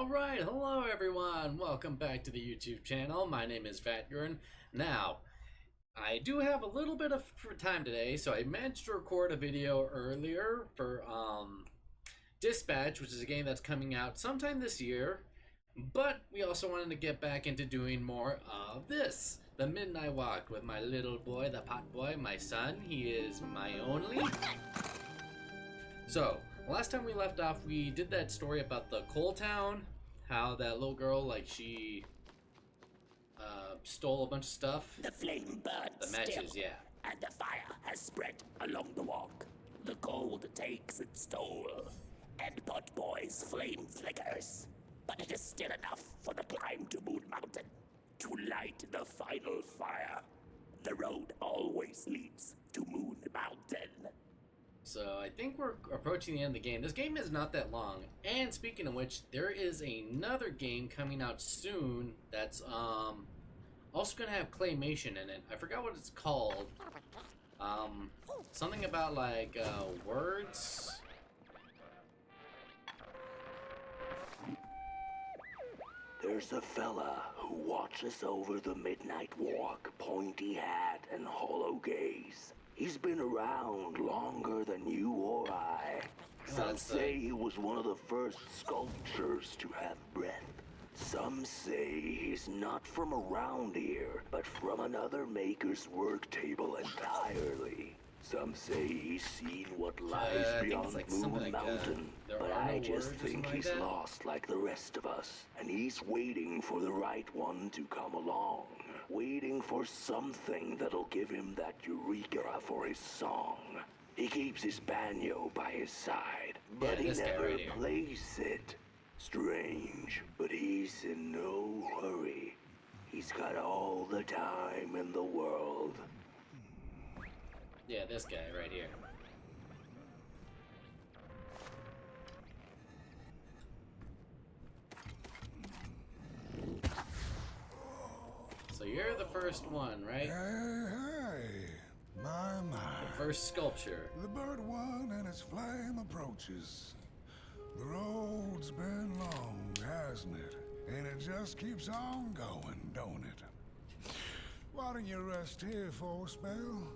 Alright, hello everyone! Welcome back to the YouTube channel. My name is Vatgurn. Now, I do have a little bit of time today, so I managed to record a video earlier for Dispatch, which is a game that's coming out sometime this year. But we also wanted to get back into doing more of this, the Midnight Walk, with my little boy, the pot boy, my son. He is my only. So, last time we left off, we did that story about the coal town, how that little girl, like, she stole a bunch of stuff. The flame burns The matches, still, yeah. and the fire has spread along the walk. The cold takes its toll, and Potboy's flame flickers. But it is still enough for the climb to Moon Mountain, to light the final fire. The road always leads to Moon Mountain. So I think we're approaching the end of the game. This game is not that long. And speaking of which, there is another game coming out soon that's also going to have claymation in it. I forgot what it's called. Something about like words. There's a fella who watches over the midnight walk, pointy hat and hollow gaze. He's been around longer than you or I. Some say he was one of the first sculptures to have breath. Some say he's not from around here, but from another maker's work table entirely. Some say he's seen what lies beyond like Moon Mountain, but I just think he's lost like the rest of us, and he's waiting for the right one to come along, waiting for something that'll give him that eureka for his song. He keeps his banjo by his side, but he never plays it. Strange, but he's in no hurry. He's got all the time in the world. Yeah, this guy right here. So you're the first one, right? Hey, my. The first sculpture. The bird one and its flame approaches. The road's been long, hasn't it? And it just keeps on going, don't it? Why don't you rest here for a spell?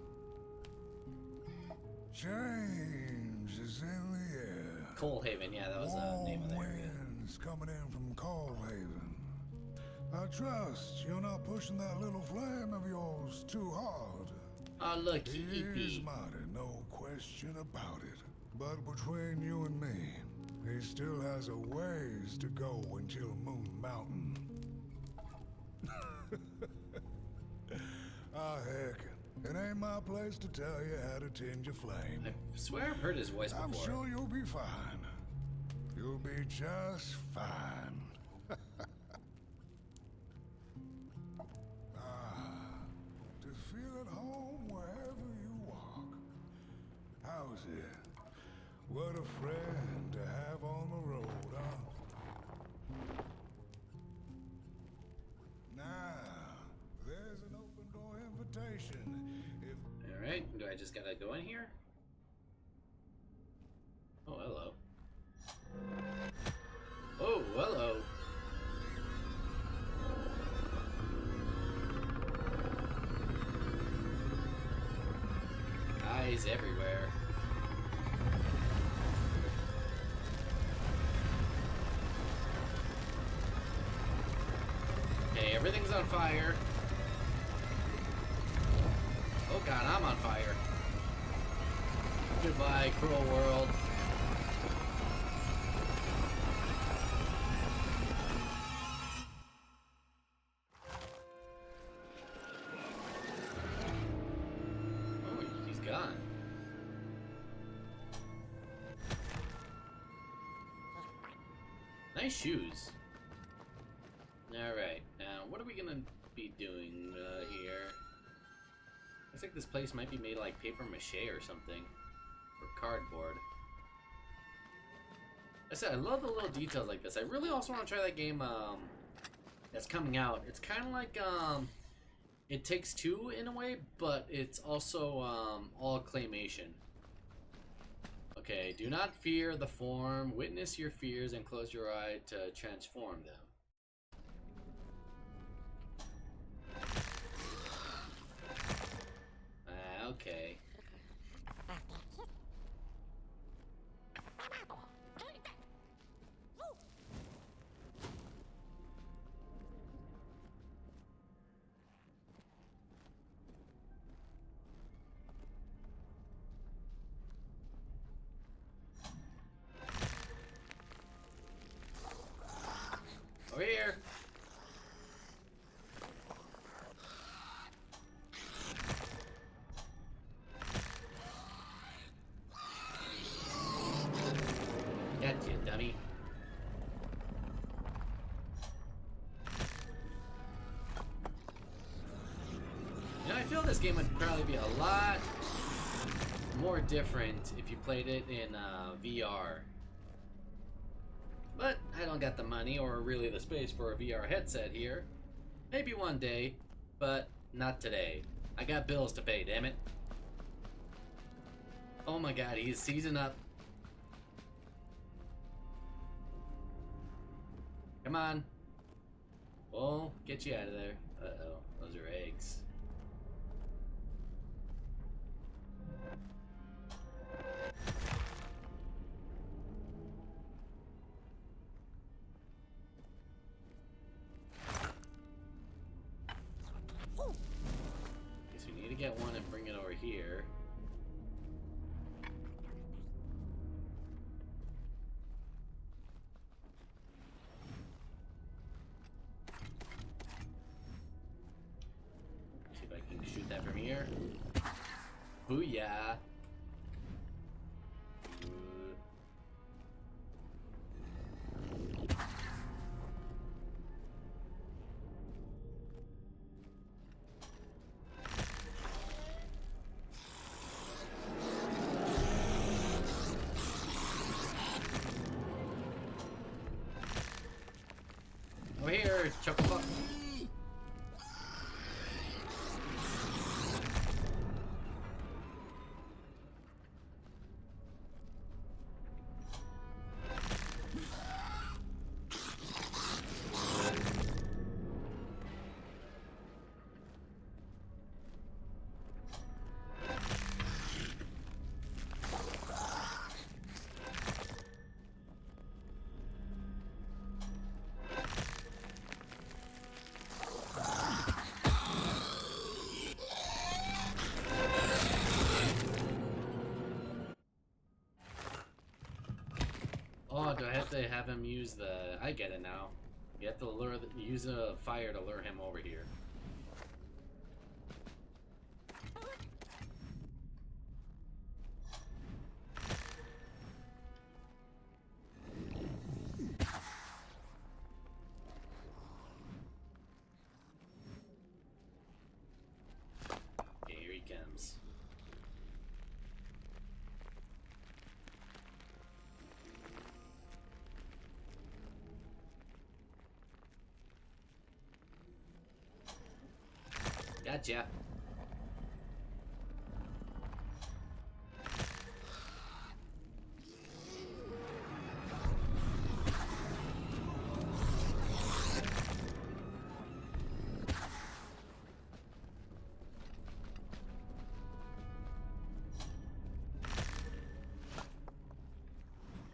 Change is in the air. Coalhaven, yeah, that was the name of the area. Winds coming in from Coalhaven. I trust you're not pushing that little flame of yours too hard. Oh, look, He is EP. mighty, no question about it. But between you and me, he still has a ways to go until Moon Mountain. Heck, it ain't my place to tell you how to tend your flame. I swear I've heard his voice before. I'm sure you'll be fine. You'll be just fine. To feel at home wherever you walk. How's it? What a friend to have on the road, huh? Now, there's an open door invitation. Alright, do I just gotta go in here? Oh, hello. Oh, hello. Eyes everywhere. Okay, everything's on fire. Oh god, I'm on fire. Goodbye, cruel world. Oh, he's gone. Nice shoes. Alright, now what are we gonna be doing here? Looks like this place might be made like paper mache or something. Or cardboard. I said, I love the little details like this. I really also want to try that game that's coming out. It's kind of like It Takes Two in a way, but it's also all claymation. Okay, do not fear the form. Witness your fears and close your eye to transform them. Okay. Over here. Gotcha, dummy. You know, I feel this game would probably be a lot more different if you played it in VR. But I don't got the money or really the space for a VR headset here. Maybe one day, but not today. I got bills to pay, damn it. Oh my god, he's seizing up. Come on. We'll get you out of there. Uh-oh, those are eggs. Guess we need to get one and bring it over here. See if I can shoot that from here. Booyah! Over here, chucklefuck. Oh, do I have to have him use the... I get it now. You have to use a fire to lure him over here. Okay, here he comes. Gotcha.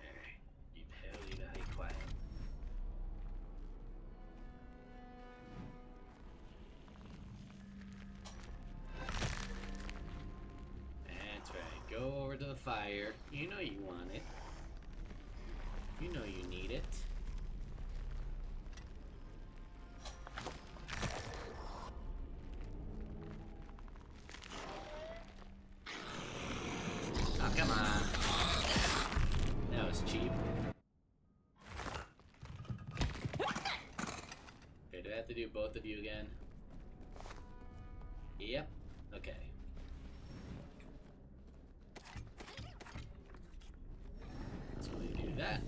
Alright, you very, very quiet. That's right. Go over to the fire. You know you want it. You know you need it. Oh, come on. That was cheap. Okay, do I have to do both of you again? Yep. Okay. So we do that.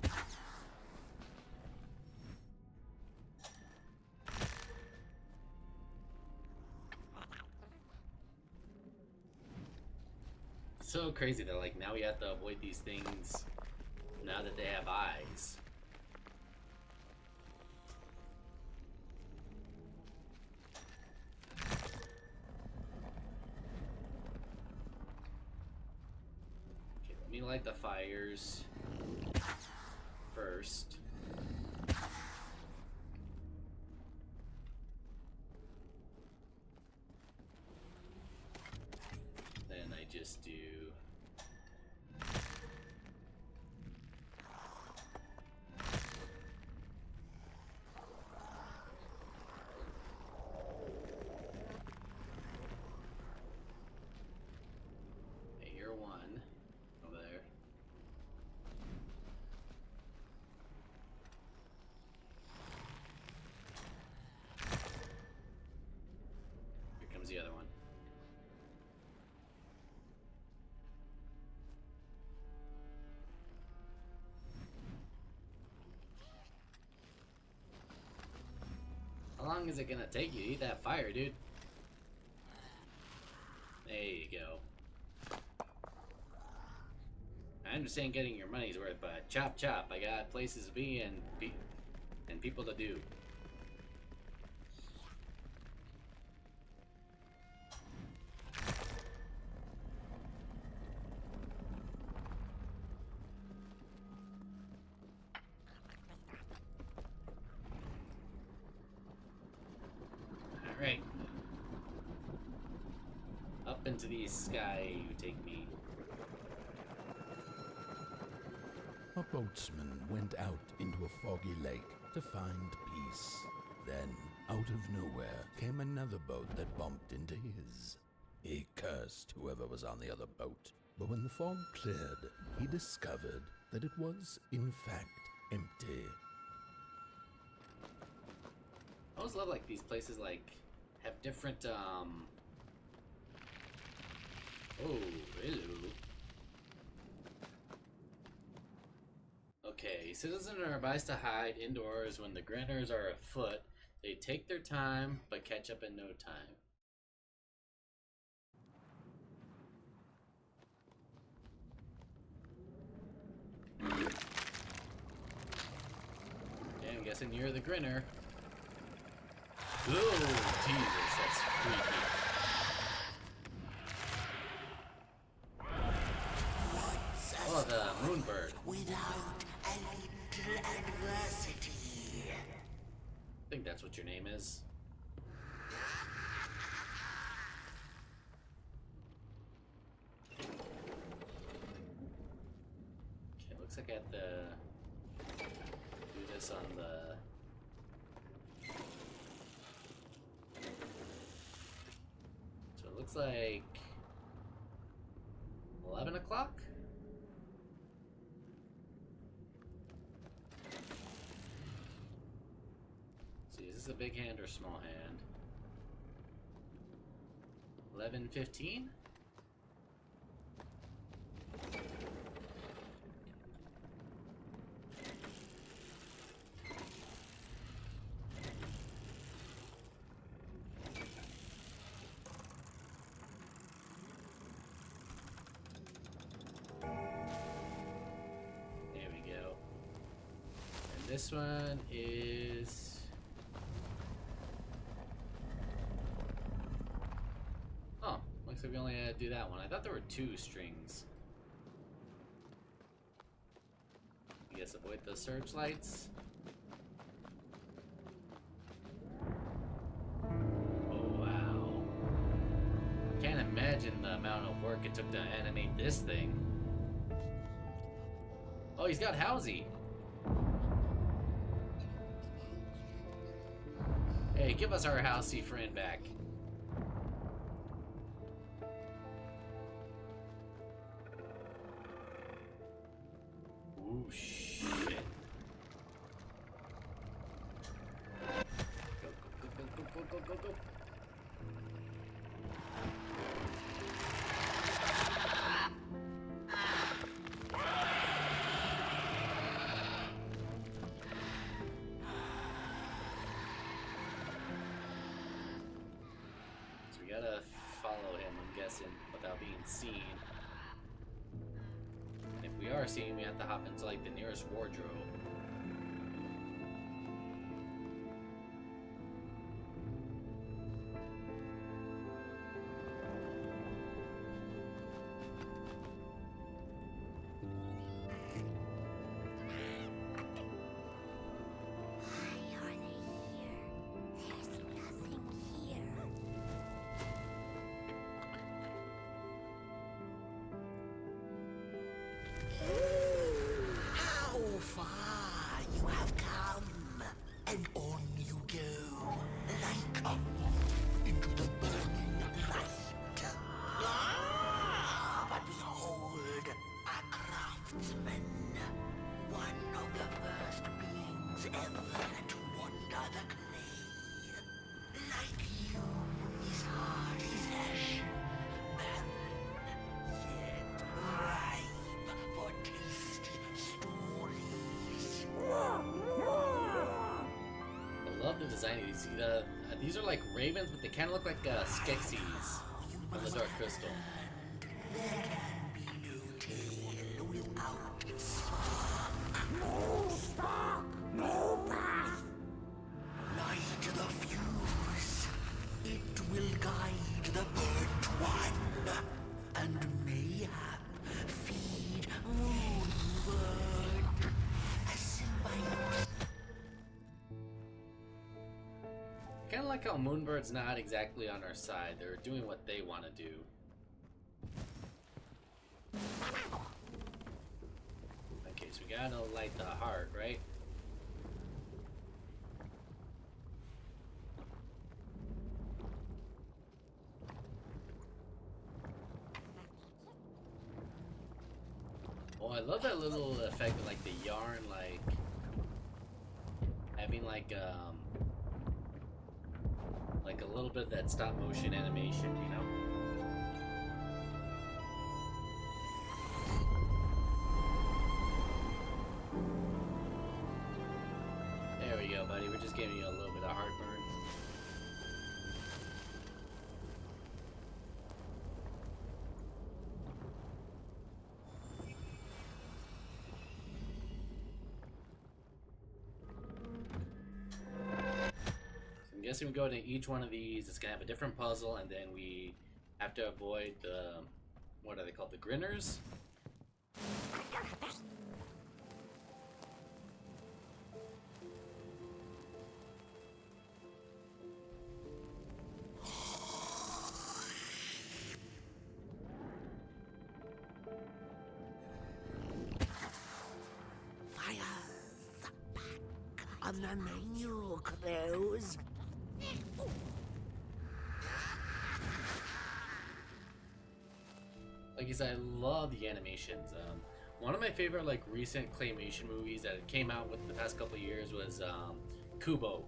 so crazy that like now we have to avoid these things now that they have eyes. Okay, let me light the fires first. Then I just do one over there. Here comes the other one. How long is it gonna take you to eat that fire, dude? There you go. I understand getting your money's worth, but chop chop. I got places to be and people to do. All right. Up into the sky you take me. A boatsman went out into a foggy lake to find peace. Then, out of nowhere, came another boat that bumped into his. He cursed whoever was on the other boat, but when the fog cleared, he discovered that it was, in fact, empty. I always love like these places like have different oh, hello. Okay, citizens are advised to hide indoors when the Grinners are afoot. They take their time, but catch up in no time. Okay, I'm guessing you're the Grinner. Oh, Jesus, that's freaky. Oh, the Moonbird. Without a little adversity. I think that's what your name is. Okay, looks like I have to do this on the... So it looks like 11 o'clock? See, is this a big hand or small hand? 11:15? There we go. And this one is... Oh, looks like we only had to do that one. I thought there were 2 strings. I guess avoid the searchlights. Oh, wow. Can't imagine the amount of work it took to animate this thing. Oh, he's got Housie. Hey, give us our Housie friend back. Ooh, shit. Go, go, go, go, go, go, go, go, go. So we gotta follow him, I'm guessing, without being seen. we are seeing we have to hop into like the nearest wardrobe. Why are they here? There's nothing here. How far you have come, and on you go, like a moth into the burning light. But behold, a craftsman, one of the first beings ever to wander the clay. Like you, his heart is ashen, barren, yet ripe for tasty stories. I love the design of these. These are like ravens, but they kind of look like Skeksis from the Dark Crystal. There can be no tale without spark. No spark, no path. Light the fuse. It will guide the burnt one, and mayhap feed Moonbird. A symbiote. Kind of like how Moonbird's not exactly on our side. They're doing what they want to do. Okay, so we gotta light the heart, right? Oh, I love that little effect of like the yarn, like having like a little bit of that stop motion animation, you know? There we go, buddy. We're just giving you a little bit of heartburn. I'm guessing we go to each one of these. It's gonna have a different puzzle, and then we have to avoid the, what are they called? The Grinners? Fire's back on the menu, Crows. Like I said, I love the animations. One of my favorite like recent claymation movies that came out within the past couple of years was Kubo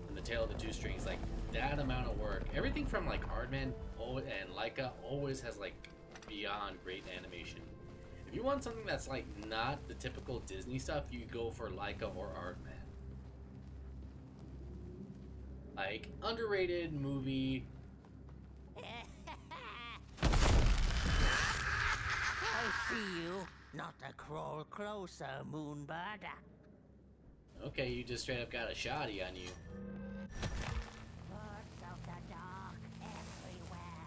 and the Tale of the Two Strings. Like that amount of work, everything from like Aardman and Laika always has like beyond great animation. If you want something that's like not the typical Disney stuff, you go for Laika or Aardman. Like underrated movie. I see you. Not to crawl closer, Moonbird. Okay, you just straight up got a shoddy on you. Birds of the dark everywhere.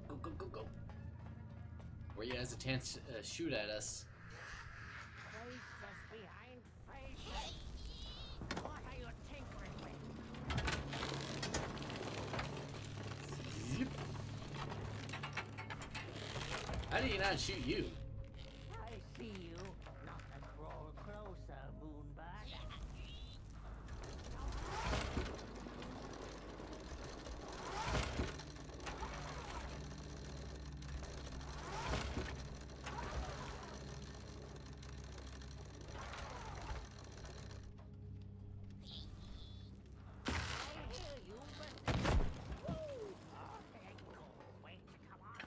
Go, go, go, go. Where you has a chance to shoot at us. Faces behind faces. What are you tinkering with? Zip. How did he not shoot you? I see you. Not to crawl closer, Moonbird. I hear you, but... Woo! Okay, cool. Wait, come on.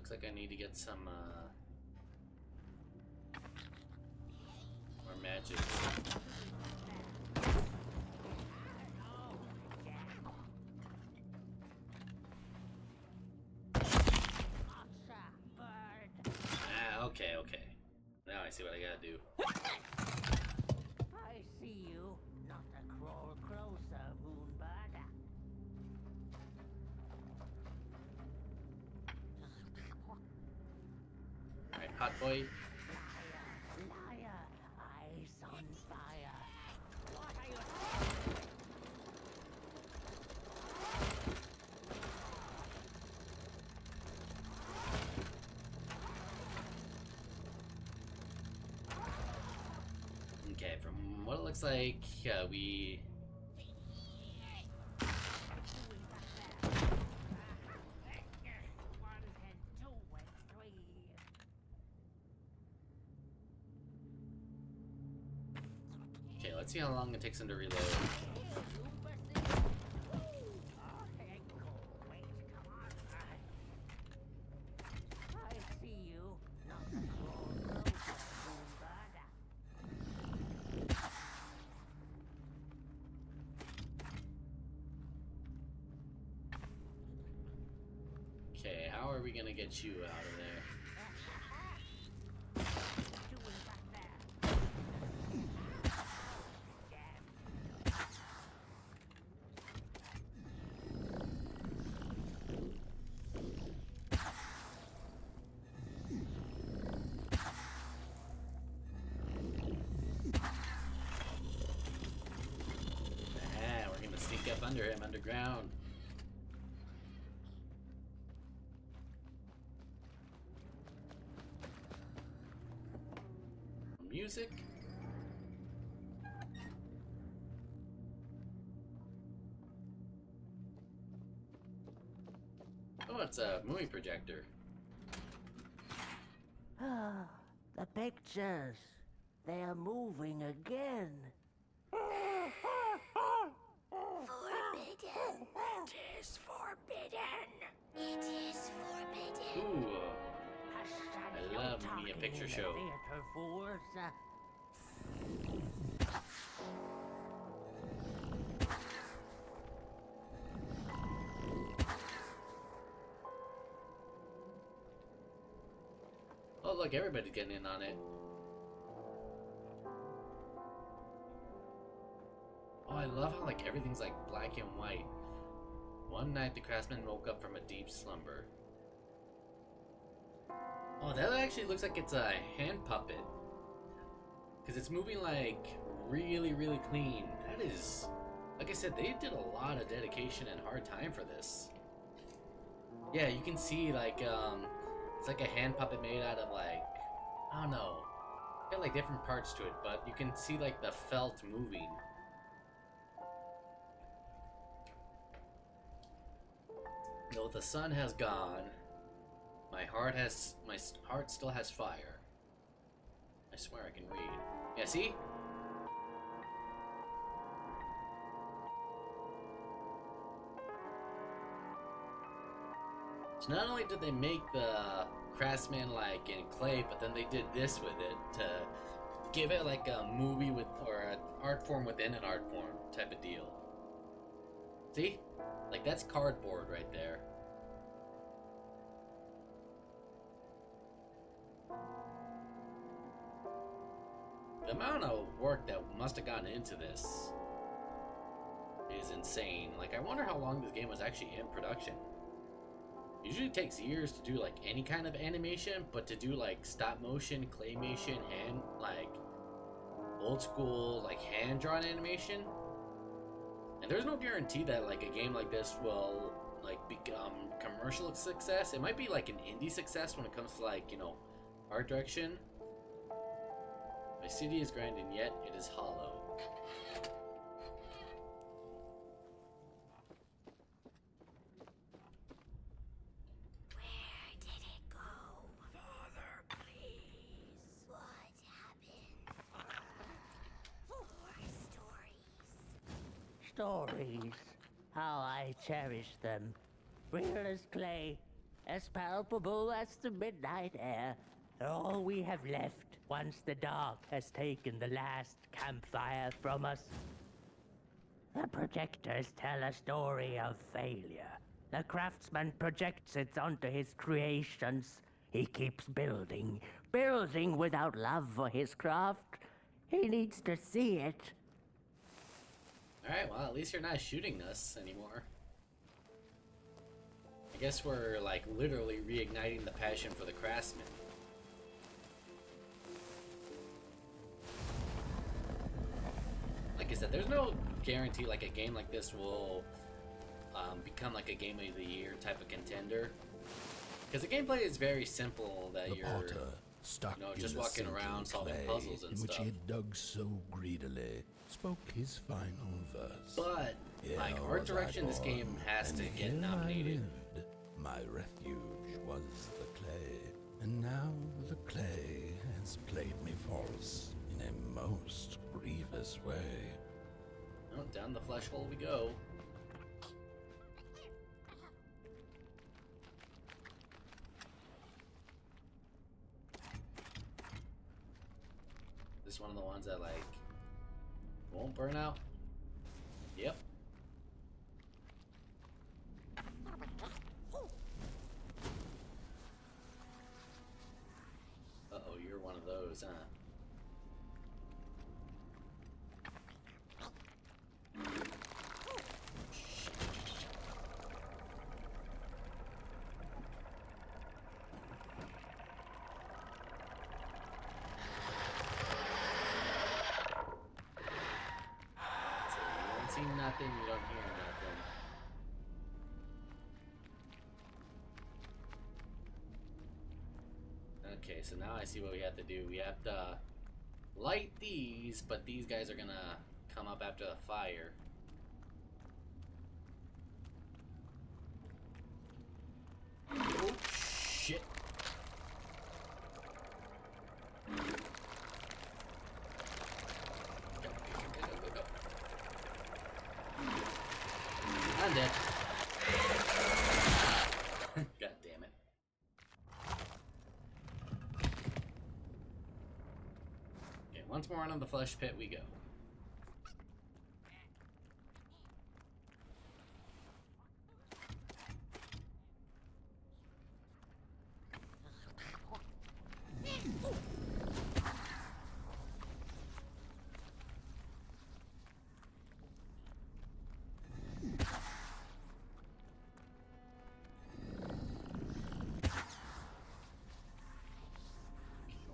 looks like I need to get some more magic. Gotcha, bird. Ah, okay, okay. Now I see what I gotta do. I see you. Not a crawl closer, Moonbird. Alright, Pot Boy. Liar, liar, eyes on fire. What are you saying? Okay, from what it looks like, we... One and two and three. Okay, let's see how long it takes him to reload. I see you. Not a crawl closer, Moonbird. Okay, how are we gonna get you out of there? Doing that there. Damn. Ah, we're gonna sneak up under him underground. Music. Oh, it's a movie projector. Ah, the pictures. They are moving again. Forbidden. It is forbidden. It is forbidden. Ooh, Hashtag I no love me a talking picture in the show. Theater, fools. oh look, everybody's getting in on it. Oh, I love how like everything's like black and white. One night the craftsman woke up from a deep slumber. Oh, that actually looks like it's a hand puppet. Because it's moving like really, really clean. That is, like I said, they did a lot of dedication and hard time for this. Yeah, you can see like, it's like a hand puppet made out of like, I don't know. Got like different parts to it, but you can see like the felt moving. Though the sun has gone, my heart still has fire. I swear I can read. Yeah, see? So not only did they make the craftsman like in clay, but then they did this with it to give it like a movie with or an art form within an art form type of deal. See? Like that's cardboard right there. The amount of work that must have gone into this is insane. Like I wonder how long this game was actually in production. Usually it takes years to do like any kind of animation, but to do like stop motion, claymation, and like old school like hand drawn animation. And there's no guarantee that like a game like this will like become commercial success. It might be like an indie success when it comes to like, you know, art direction. My city is grand and yet it is hollow. Where did it go? Father, please. What happened? More stories. Stories. How I cherish them. Real as clay. as palpable as the midnight air. All we have left once the dark has taken the last campfire from us. The projectors tell a story of failure. The craftsman projects it onto his creations. He keeps building, building without love for his craft. He needs to see it. Alright, well, at least you're not shooting us anymore. I guess we're, like, literally reigniting the passion for the craftsman. Like I said, there's no guarantee like a game like this will become like a game of the year type of contender. Because the gameplay is very simple, that The you're potter, stuck just in the walking sinking around solving clay puzzles and in which stuff. he had dug so greedily, spoke his final verse. But like Here art was I direction, this born, game has to and get here I nominated. lived. My refuge was the clay, and now the clay has played me false in a most grievous way. Oh, down the flesh hole we go. This one of the ones that like won't burn out. Yep. Uh-oh, you're one of those, huh? See nothing, you don't hear nothing. Okay, so now I see what we have to do. We have to light these, but these guys are gonna come up after the fire. Oh, shit. Go, go, go, go, go. I'm dead. God damn it. Okay, once more on the flesh pit we go.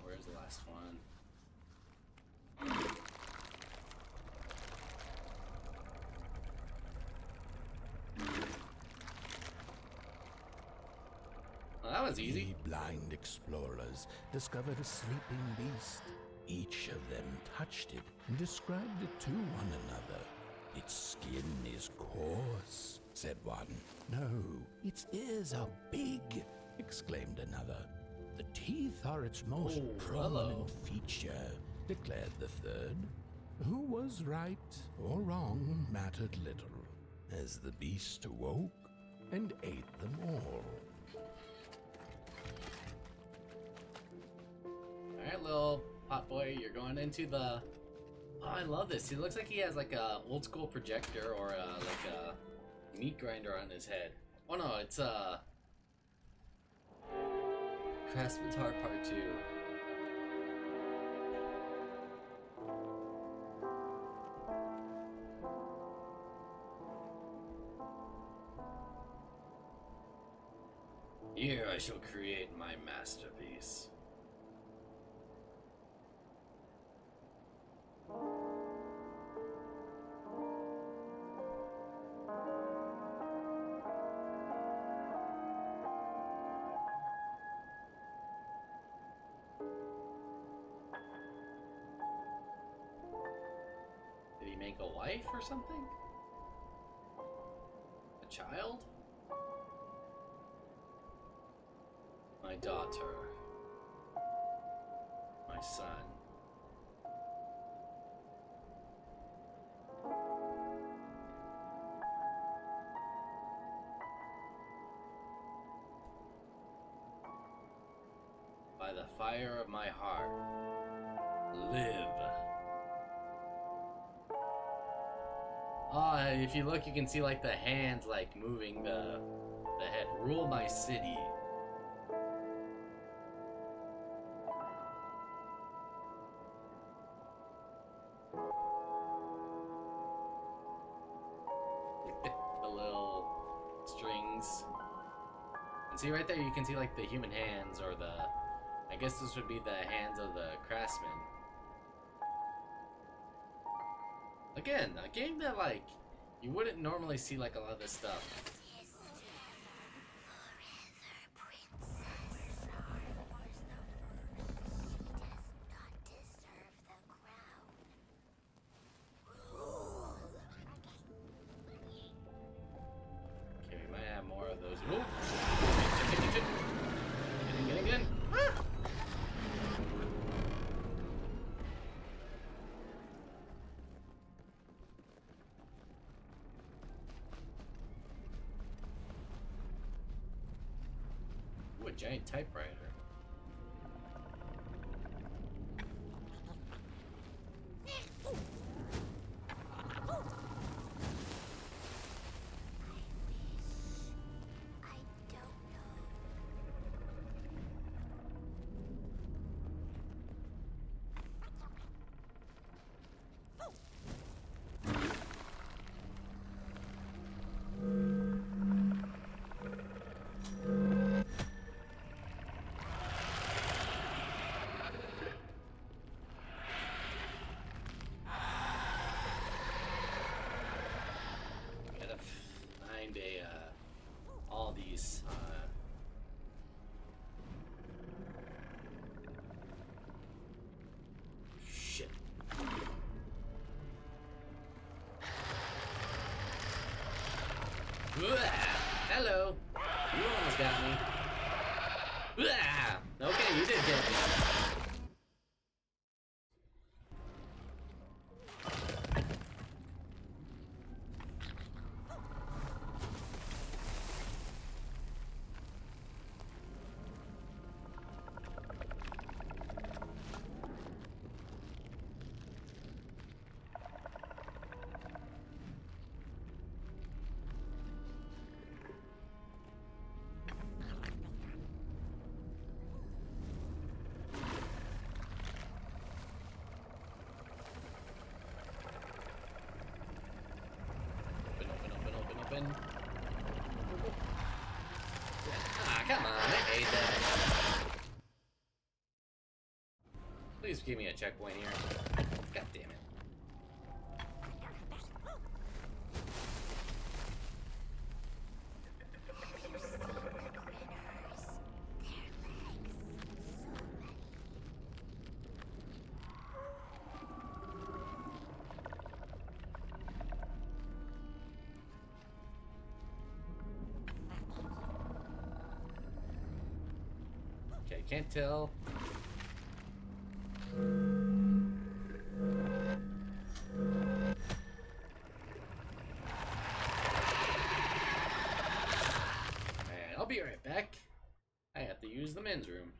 Where's the last one? Well, that was easy. We blind explorers discovered a sleeping beast. Each of them touched it and described it to one another. Its skin is coarse, said one. No, its ears are big, exclaimed another. The teeth are its most Oh, prominent hello. feature, declared the third. Who was right or wrong mattered little, as the beast awoke and ate them all. Alright, little pot boy, you're going into the... Oh, I love this. He looks like he has like a old school projector or like a meat grinder on his head. Oh no, it's Craftsman's Heart Part 2. Here I shall create my masterpiece. Did he make a wife or something? A child? My daughter. My son. by the fire of my heart. Live. Oh, if you look, you can see like the hands like moving the head. Rule my city. The little strings. And see right there, you can see like the human hands, or the, I guess this would be the hands of the craftsman. Again, a game that like you wouldn't normally see like a lot of this stuff. Okay, we might have more of those. Ooh. Get in. Ah! Ooh, a giant typewriter. All these shit. Hello. You almost got me. Okay, you did get me. Open. Ah, come on, I hate that. Please give me a checkpoint here. God damn it. Okay, can't tell. Alright, I'll be right back. I have to use the men's room.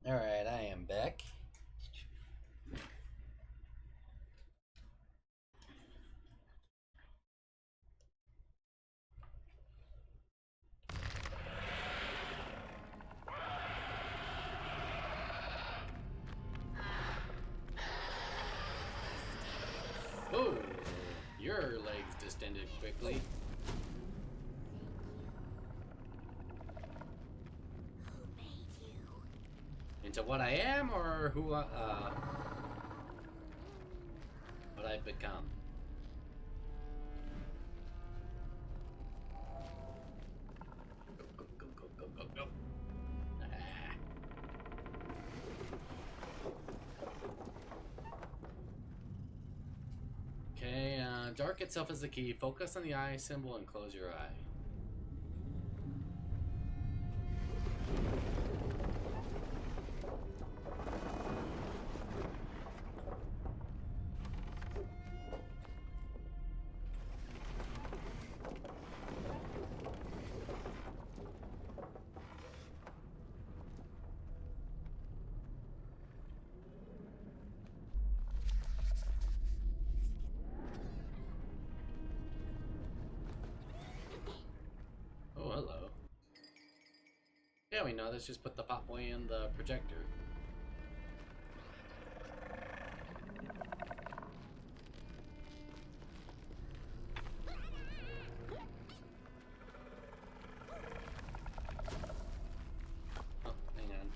Alright, I am back. legs distended quickly. Into what I am, or who what I've become. Go, go, go, go, go, go, go. Ah. Okay, dark itself is the key. Focus on the eye symbol and close your eye. Oh, hello. Yeah, we know. Let's just put the Pop Boy in the projector. Oh, hang on.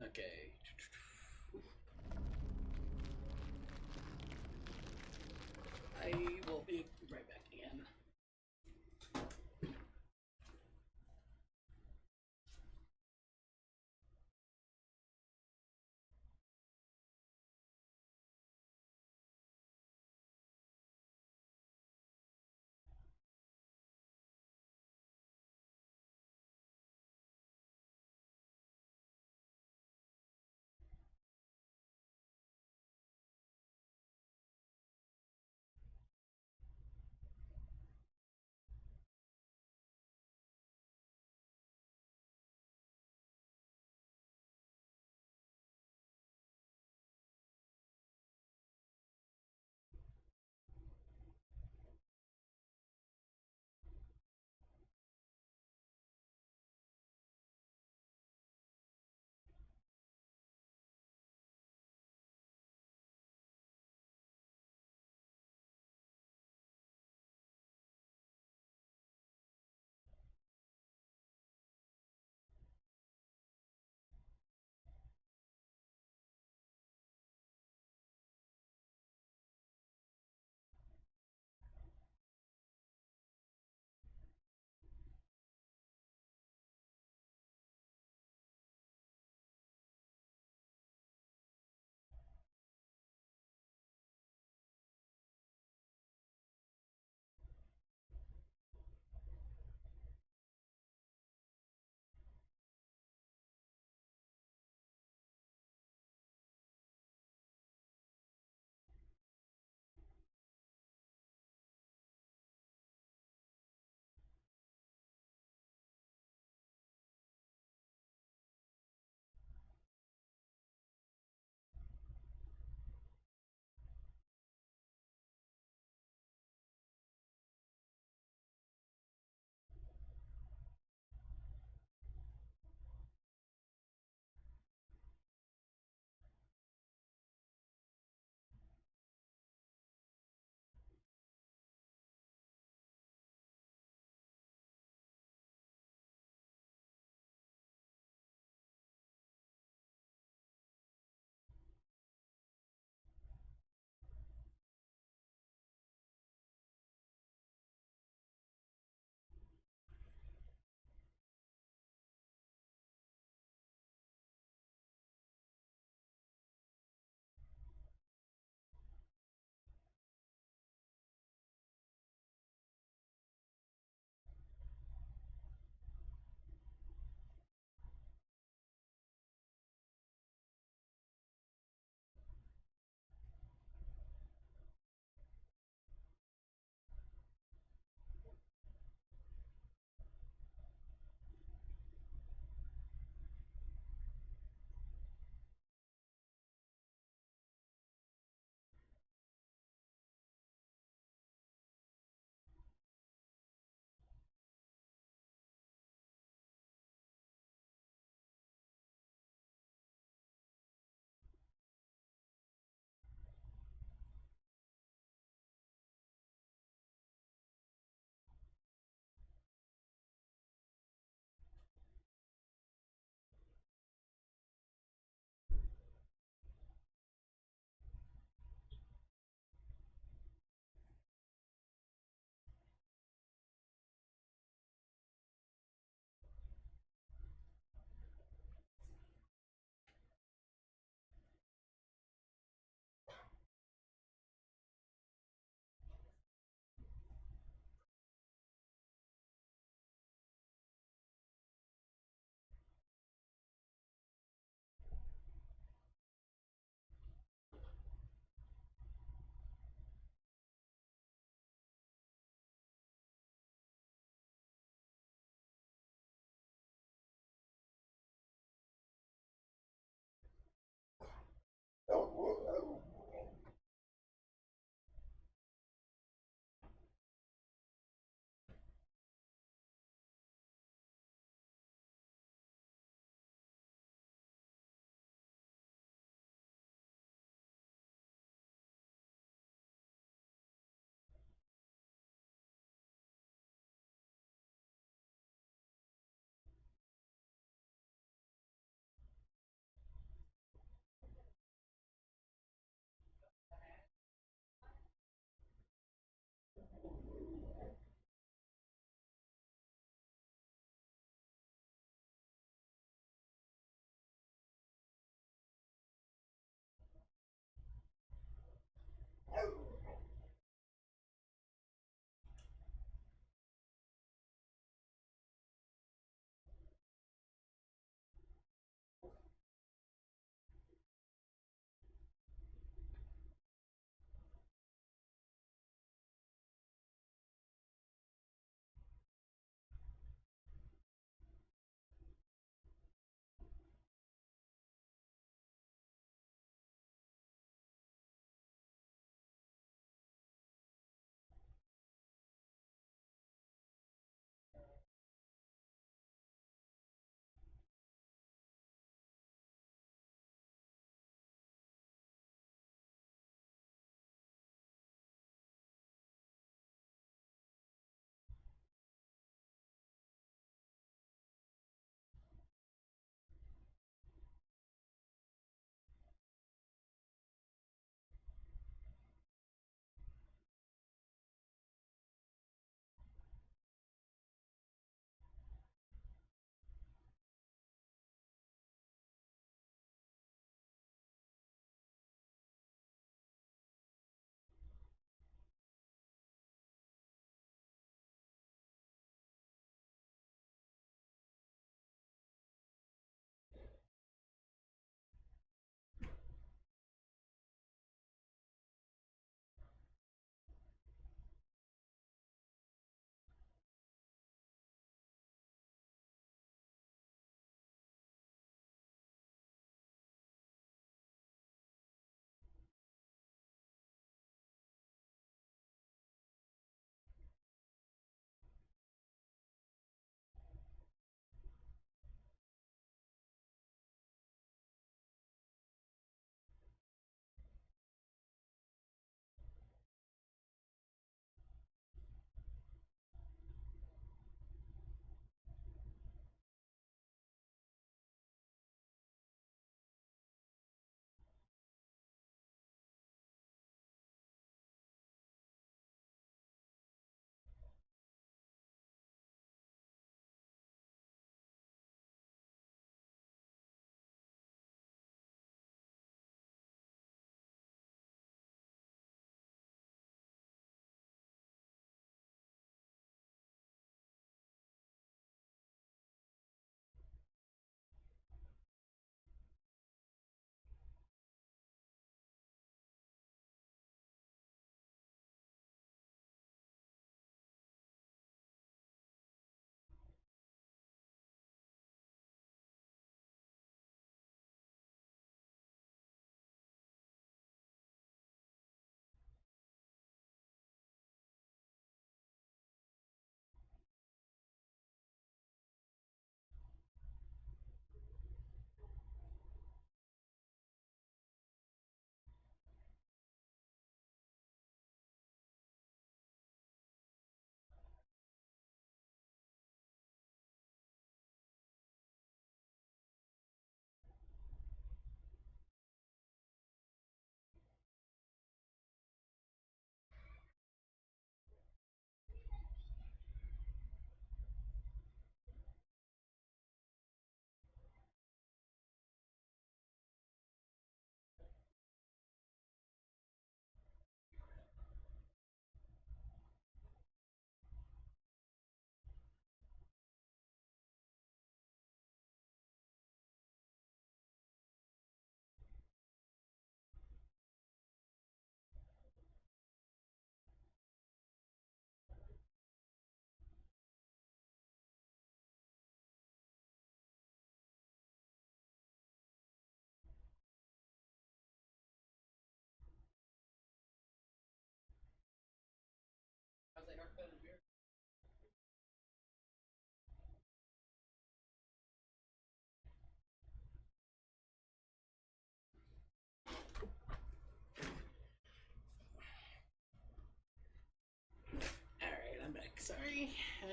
Okay. I will be right back again.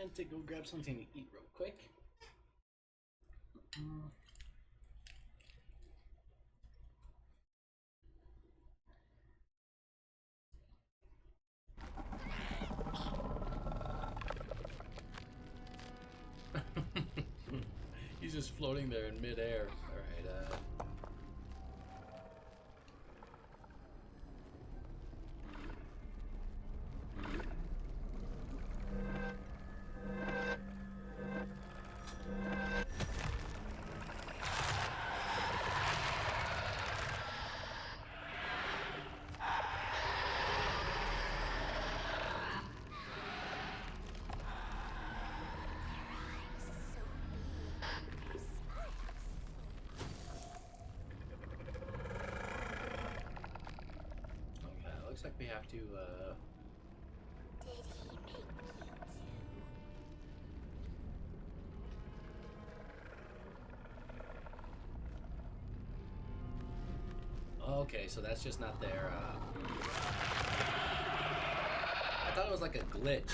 went to go grab something to eat real quick. He's just floating there in midair. All right. Looks like we have to, Did he make you okay, so that's just not their, I thought it was like a glitch.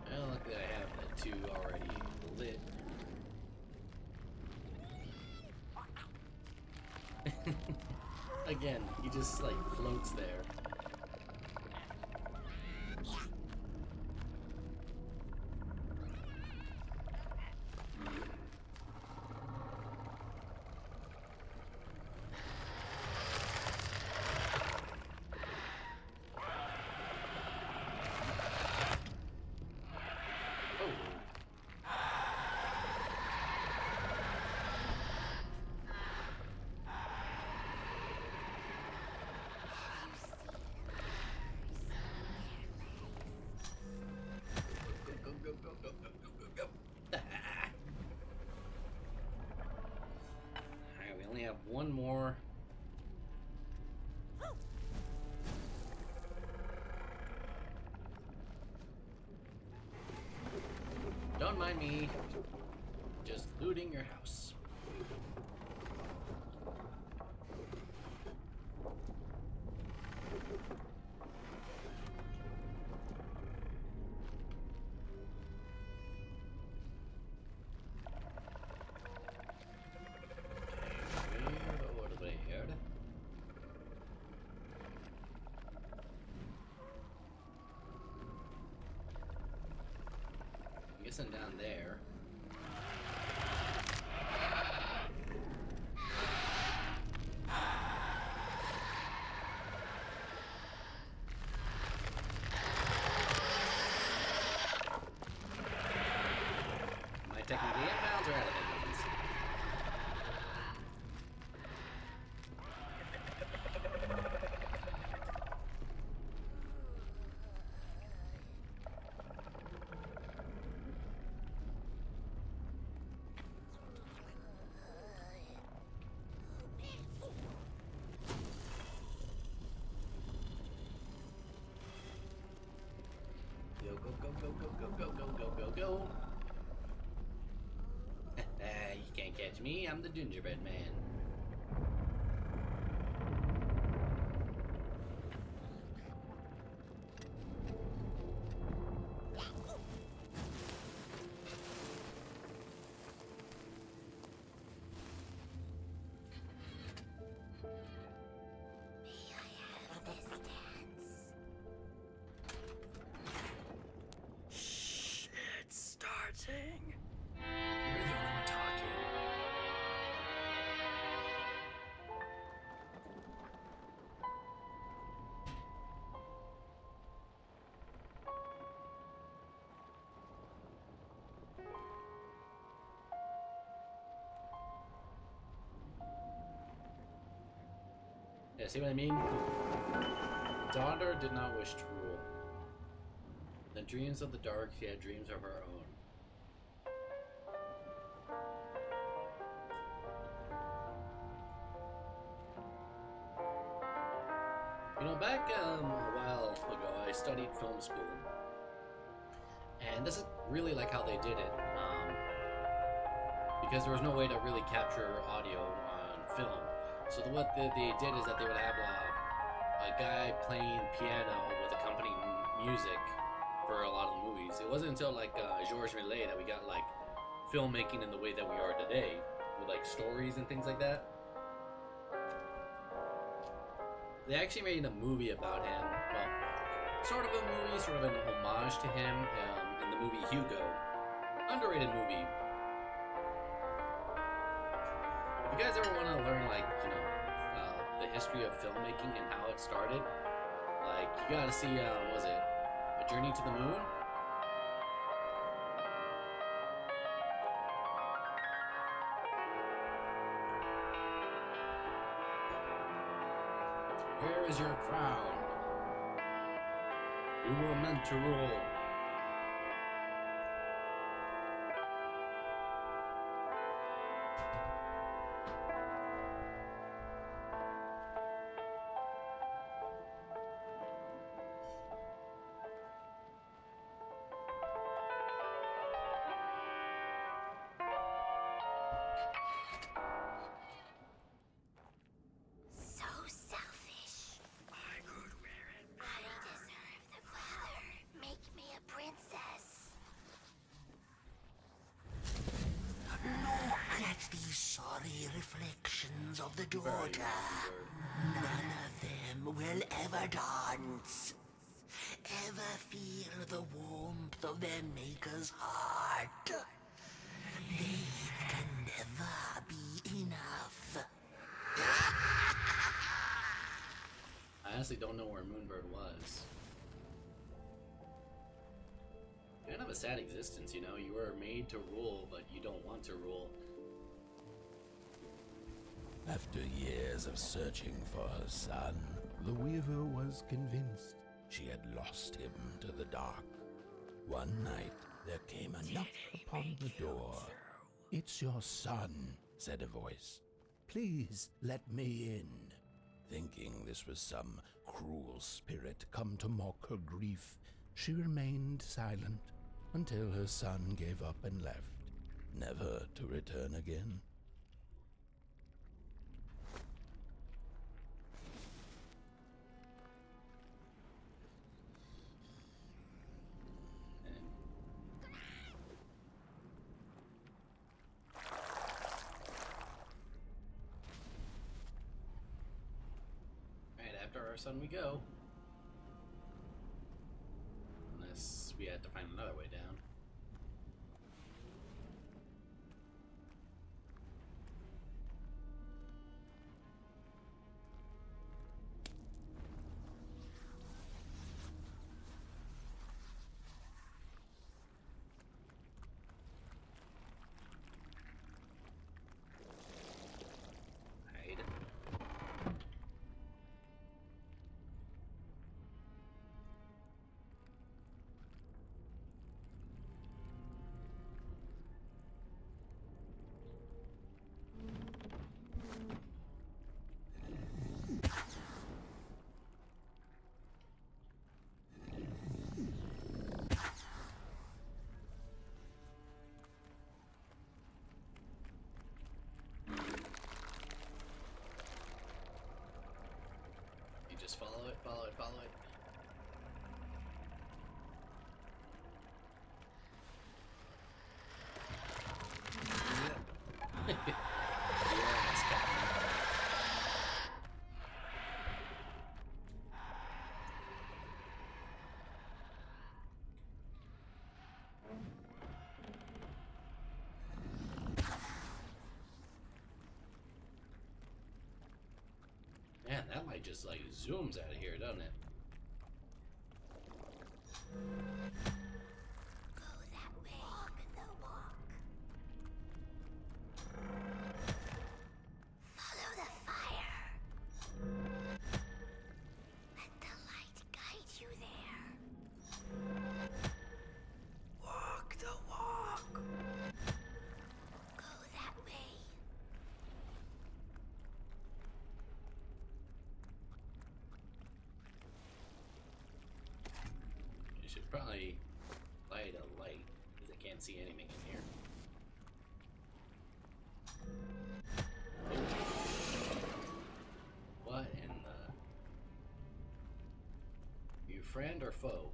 Well, luckily I have the two already lit. Again, he just like floats there. Alright, we only have one more. Don't mind me. Just looting your house. Guessing down there. Am I technically inbounds or out of bounds? Go. You can't catch me, I'm the gingerbread man. You're the only one talking. Yeah, see what I mean? Daughter did not wish to rule. The dreams of the dark, she had dreams of her own. Back a while ago, I studied film school, and this is really like how they did it, because there was no way to really capture audio on film. So what they did is that they would have a guy playing piano with accompanying music for a lot of the movies. It wasn't until like Georges Méliès that we got like filmmaking in the way that we are today, with like stories and things like that. They actually made a movie about him. Well, sort of a movie, sort of an homage to him in the movie Hugo. Underrated movie. If you guys ever want to learn, like, the history of filmmaking and how it started, like, you gotta see, what was it? A Journey to the Moon? Where is your crown? You were meant to rule. So selfish. I could wear it. I deserve the father. Make me a princess. Look at these sorry reflections of the daughter. None of them will ever dance. Ever feel the warmth of their maker's heart. They can never be enough. I honestly don't know where Moonbird was. Kind of a sad existence, you know? You were made to rule, but you don't want to rule. After years of searching for her son, the Weaver was convinced she had lost him to the dark. One night, there came a knock upon the door. "It's your son," said a voice. "Please let me in." Thinking this was some cruel spirit come to mock her grief, she remained silent until her son gave up and left, never to return again. Right after our son we go. Unless we had to find another way down. Hide. You just follow it, follow it, follow it. Yes, Captain. Man, that light just like zooms out of here, doesn't it? Go that way. Walk the walk. Follow the fire. Let the light guide you there. Walk the walk. Go that way. probably light a light because I can't see anything in here. What in the... You friend or foe?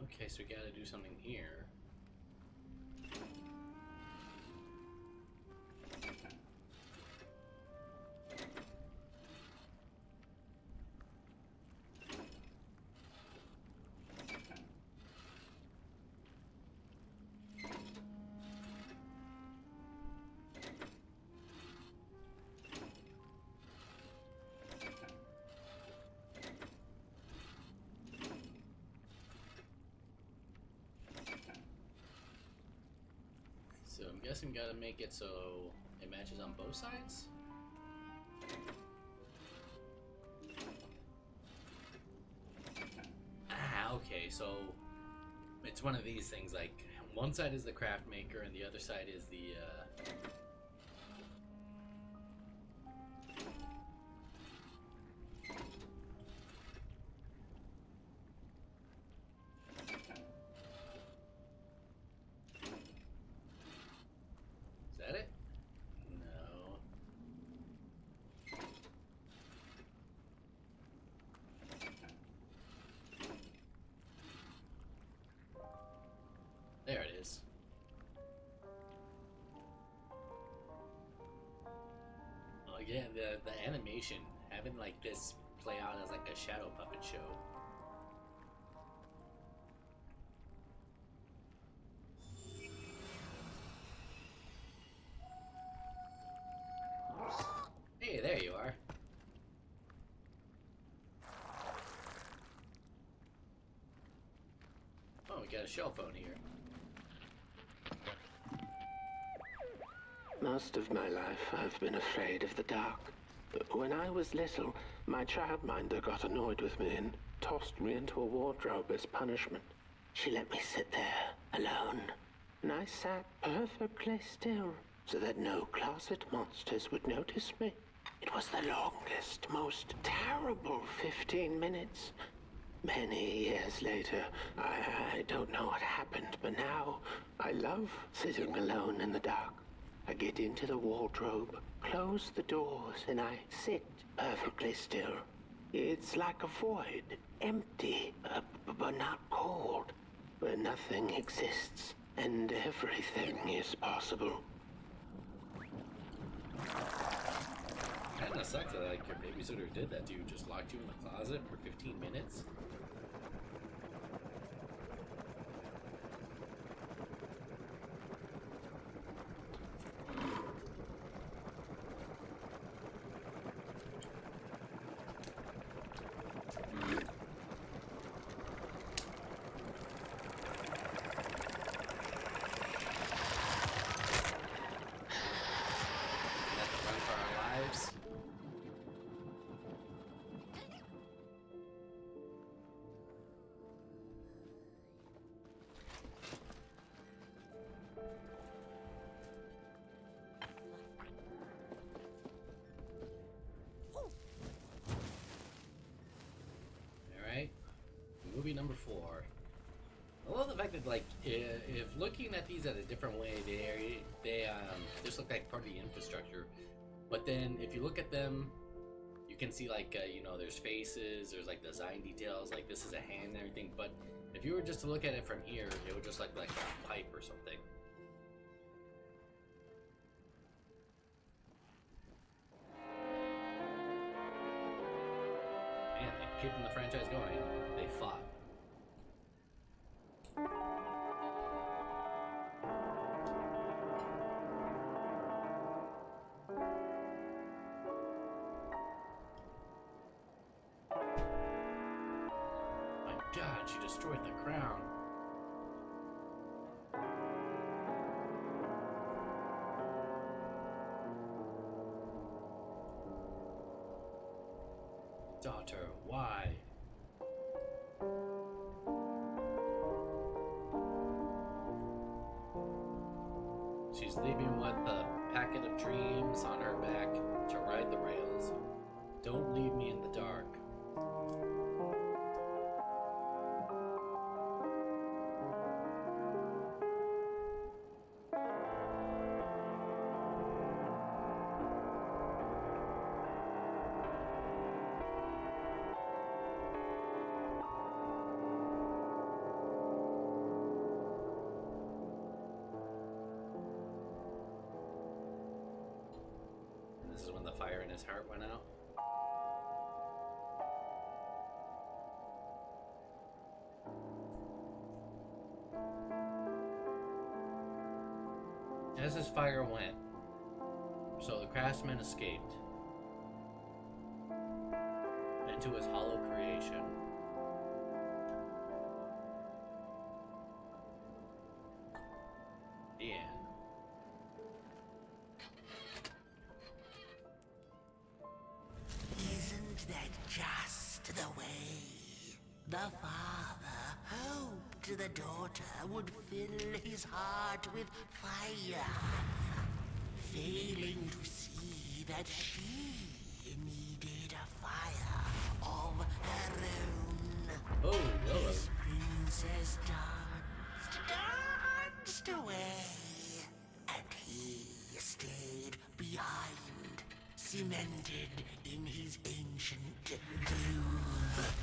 Okay, so we gotta do something here. So I'm guessing we gotta make it so it matches on both sides? Ah, okay, so it's one of these things, like one side is the craft maker and the other side is the Is that it? No. There it is. Oh yeah, the animation, having like this play out as like a shadow puppet show. Hey, there you are. Oh, we got a shell phone here. Most of my life, I've been afraid of the dark. When I was little, my childminder got annoyed with me and tossed me into a wardrobe as punishment. She let me sit there, alone, and I sat perfectly still so that no closet monsters would notice me. It was the longest, most terrible 15 minutes. Many years later, I don't know what happened, but now I love sitting alone in the dark. I get into the wardrobe, close the doors, and I sit perfectly still. It's like a void, empty, but not cold, where nothing exists and everything is possible. Kinda sucks that like your babysitter did that to you, just locked you in the closet for 15 minutes. We have to run for our lives. Alright, movie number 4. I love the fact that, like, if looking at these at a different way, they just look like part of the infrastructure. But then, if you look at them, you can see, like, you know, there's faces, there's, like, design details, like, this is a hand and everything. But if you were just to look at it from here, it would just look like a pipe or something. Man, they're keeping the franchise going. They fought. My God, she destroyed the crown. daughter. Why? She's leaving with a packet of dreams on her back to ride the rails. Don't leave me in the dark. This is when the fire in his heart went out. As his fire went, so the craftsman escaped into his hollow creation. The end. Isn't that just the way? The father hoped the daughter would fill his heart with fire, failing to see that she needed a fire of her own. Oh, hello. His princess danced away, and he stayed behind, cemented in his ancient groove.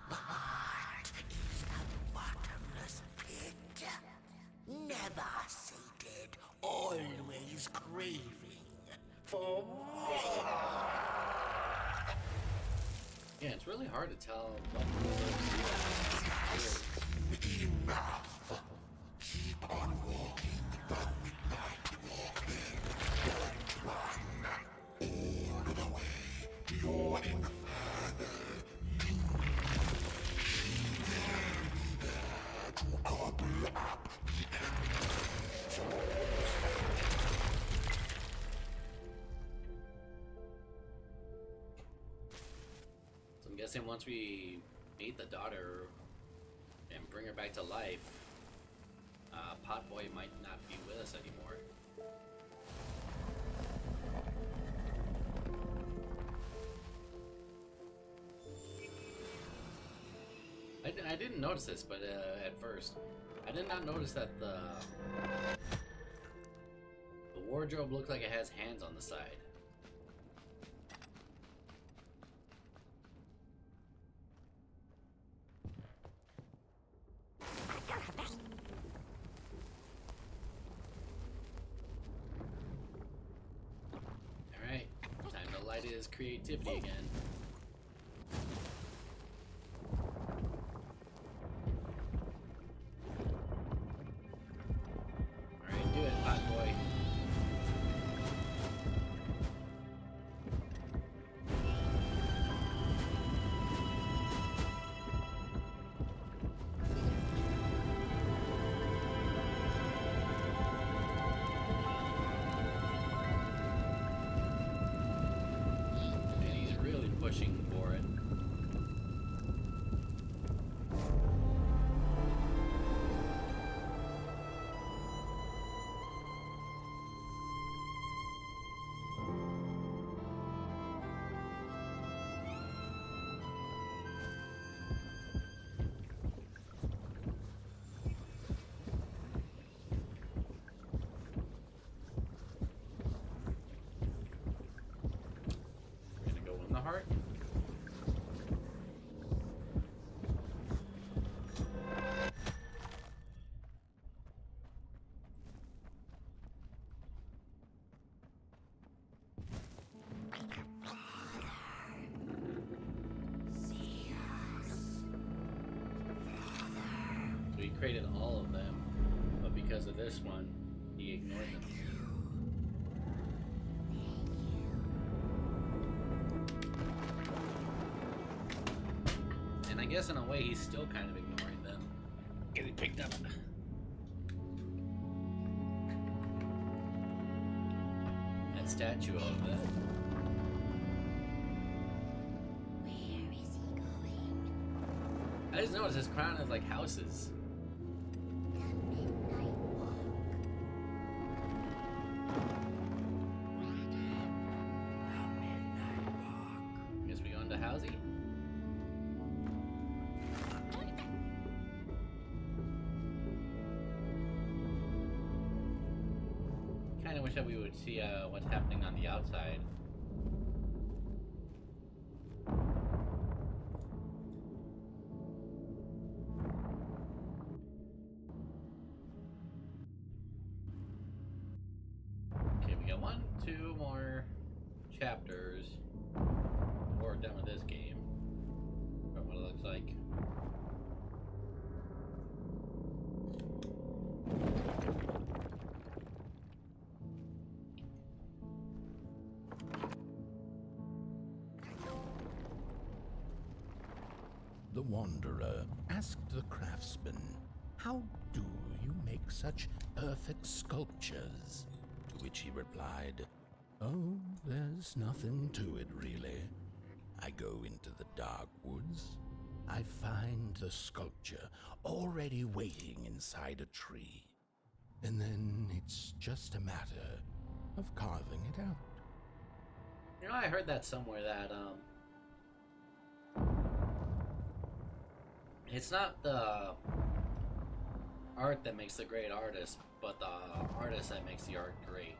The heart is a bottomless pit, never sated, always craving for more. Yeah, it's really hard to tell what the Enough. Keep on walking the midnight walk, don't run all the way to your inferno. She will be there to gobble up the embers. So I'm guessing once we meet the daughter and bring her back to life, Potboy might not be with us anymore. I didn't notice this, but at first, I did not notice that the wardrobe looked like it has hands on the side. Alright, time to light his creativity again. Alright, do it, Potboy. And he's really pushing for it. We're gonna go in the heart. So he created all of them, but because of this one, he ignored them. And I guess in a way he's still kind of ignoring them. Getting picked up. At statue of it. Where is he going? I just noticed this crown has like houses. The Midnight Walk. Guess we go into Housey. Kind of wish that we would see what's happening on the outside. Okay, we got 2 more chapters before we're done with this game. From what it looks like. The Wanderer asked the craftsman, "How do you make such perfect sculptures?" To which he replied, "Oh, there's nothing to it really. I go into the dark woods. I find the sculpture already waiting inside a tree. And then it's just a matter of carving it out." You know, I heard that somewhere that it's not the art that makes the great artist, but the artist that makes the art great.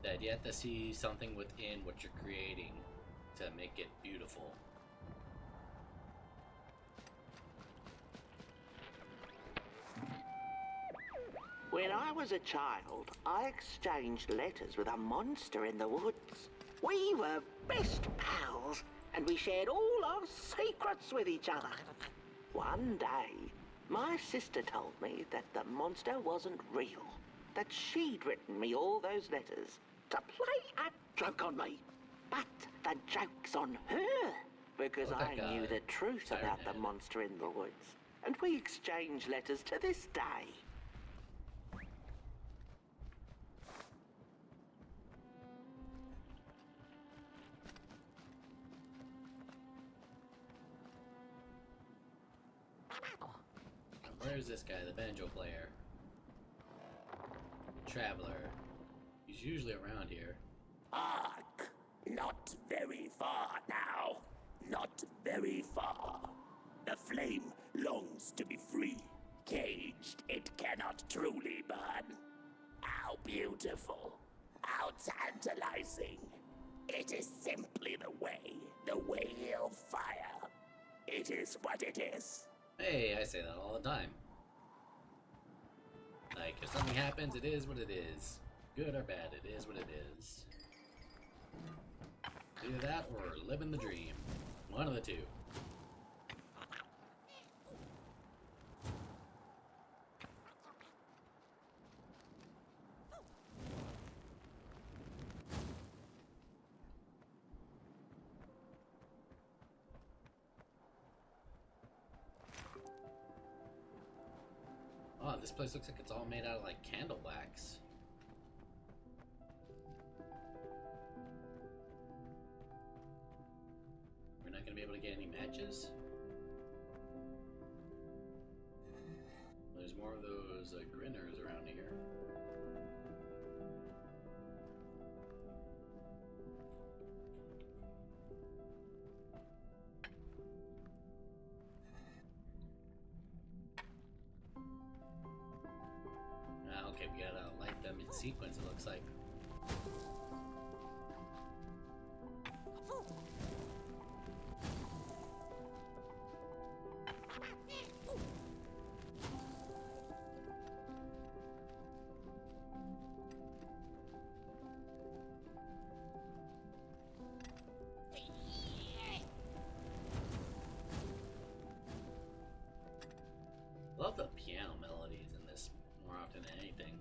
That you have to see something within what you're creating to make it beautiful. When I was a child, I exchanged letters with a monster in the woods. We were best pals, and we shared all our secrets with each other. One day, my sister told me that the monster wasn't real, that she'd written me all those letters to play a joke on me. But the joke's on her, because Oh, I that knew guy. the truth about the Siren Head. monster in the woods, and we exchange letters to this day. Where's this guy, the banjo player? Traveler. He's usually around here. Hark! Not very far now. Not very far. The flame longs to be free. Caged, it cannot truly burn. How beautiful. How tantalizing. It is simply the way of fire. It is what it is. Hey, I say that all the time. Like, if something happens, it is what it is. Good or bad, it is what it is. Either that or living the dream. One of the two. Oh, this place looks like it's all made out of like candle wax. We're not gonna be able to get any matches. There's more of those grinners around here. Okay, we gotta light them in sequence, it looks like. Love the piano melodies in this more often than anything.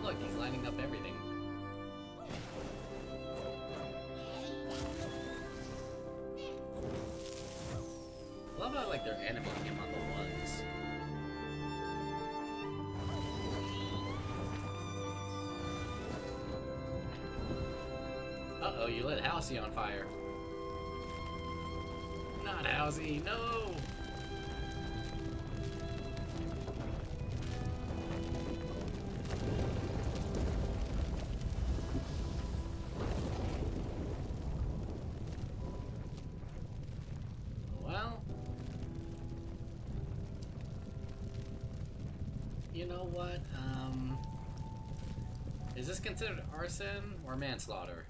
look, he's lining up everything. Love how like they're animating him on the ones. Uh-oh, you lit Halsey on fire. Not Halsey, no! Well, you know what? Is this considered arson or manslaughter?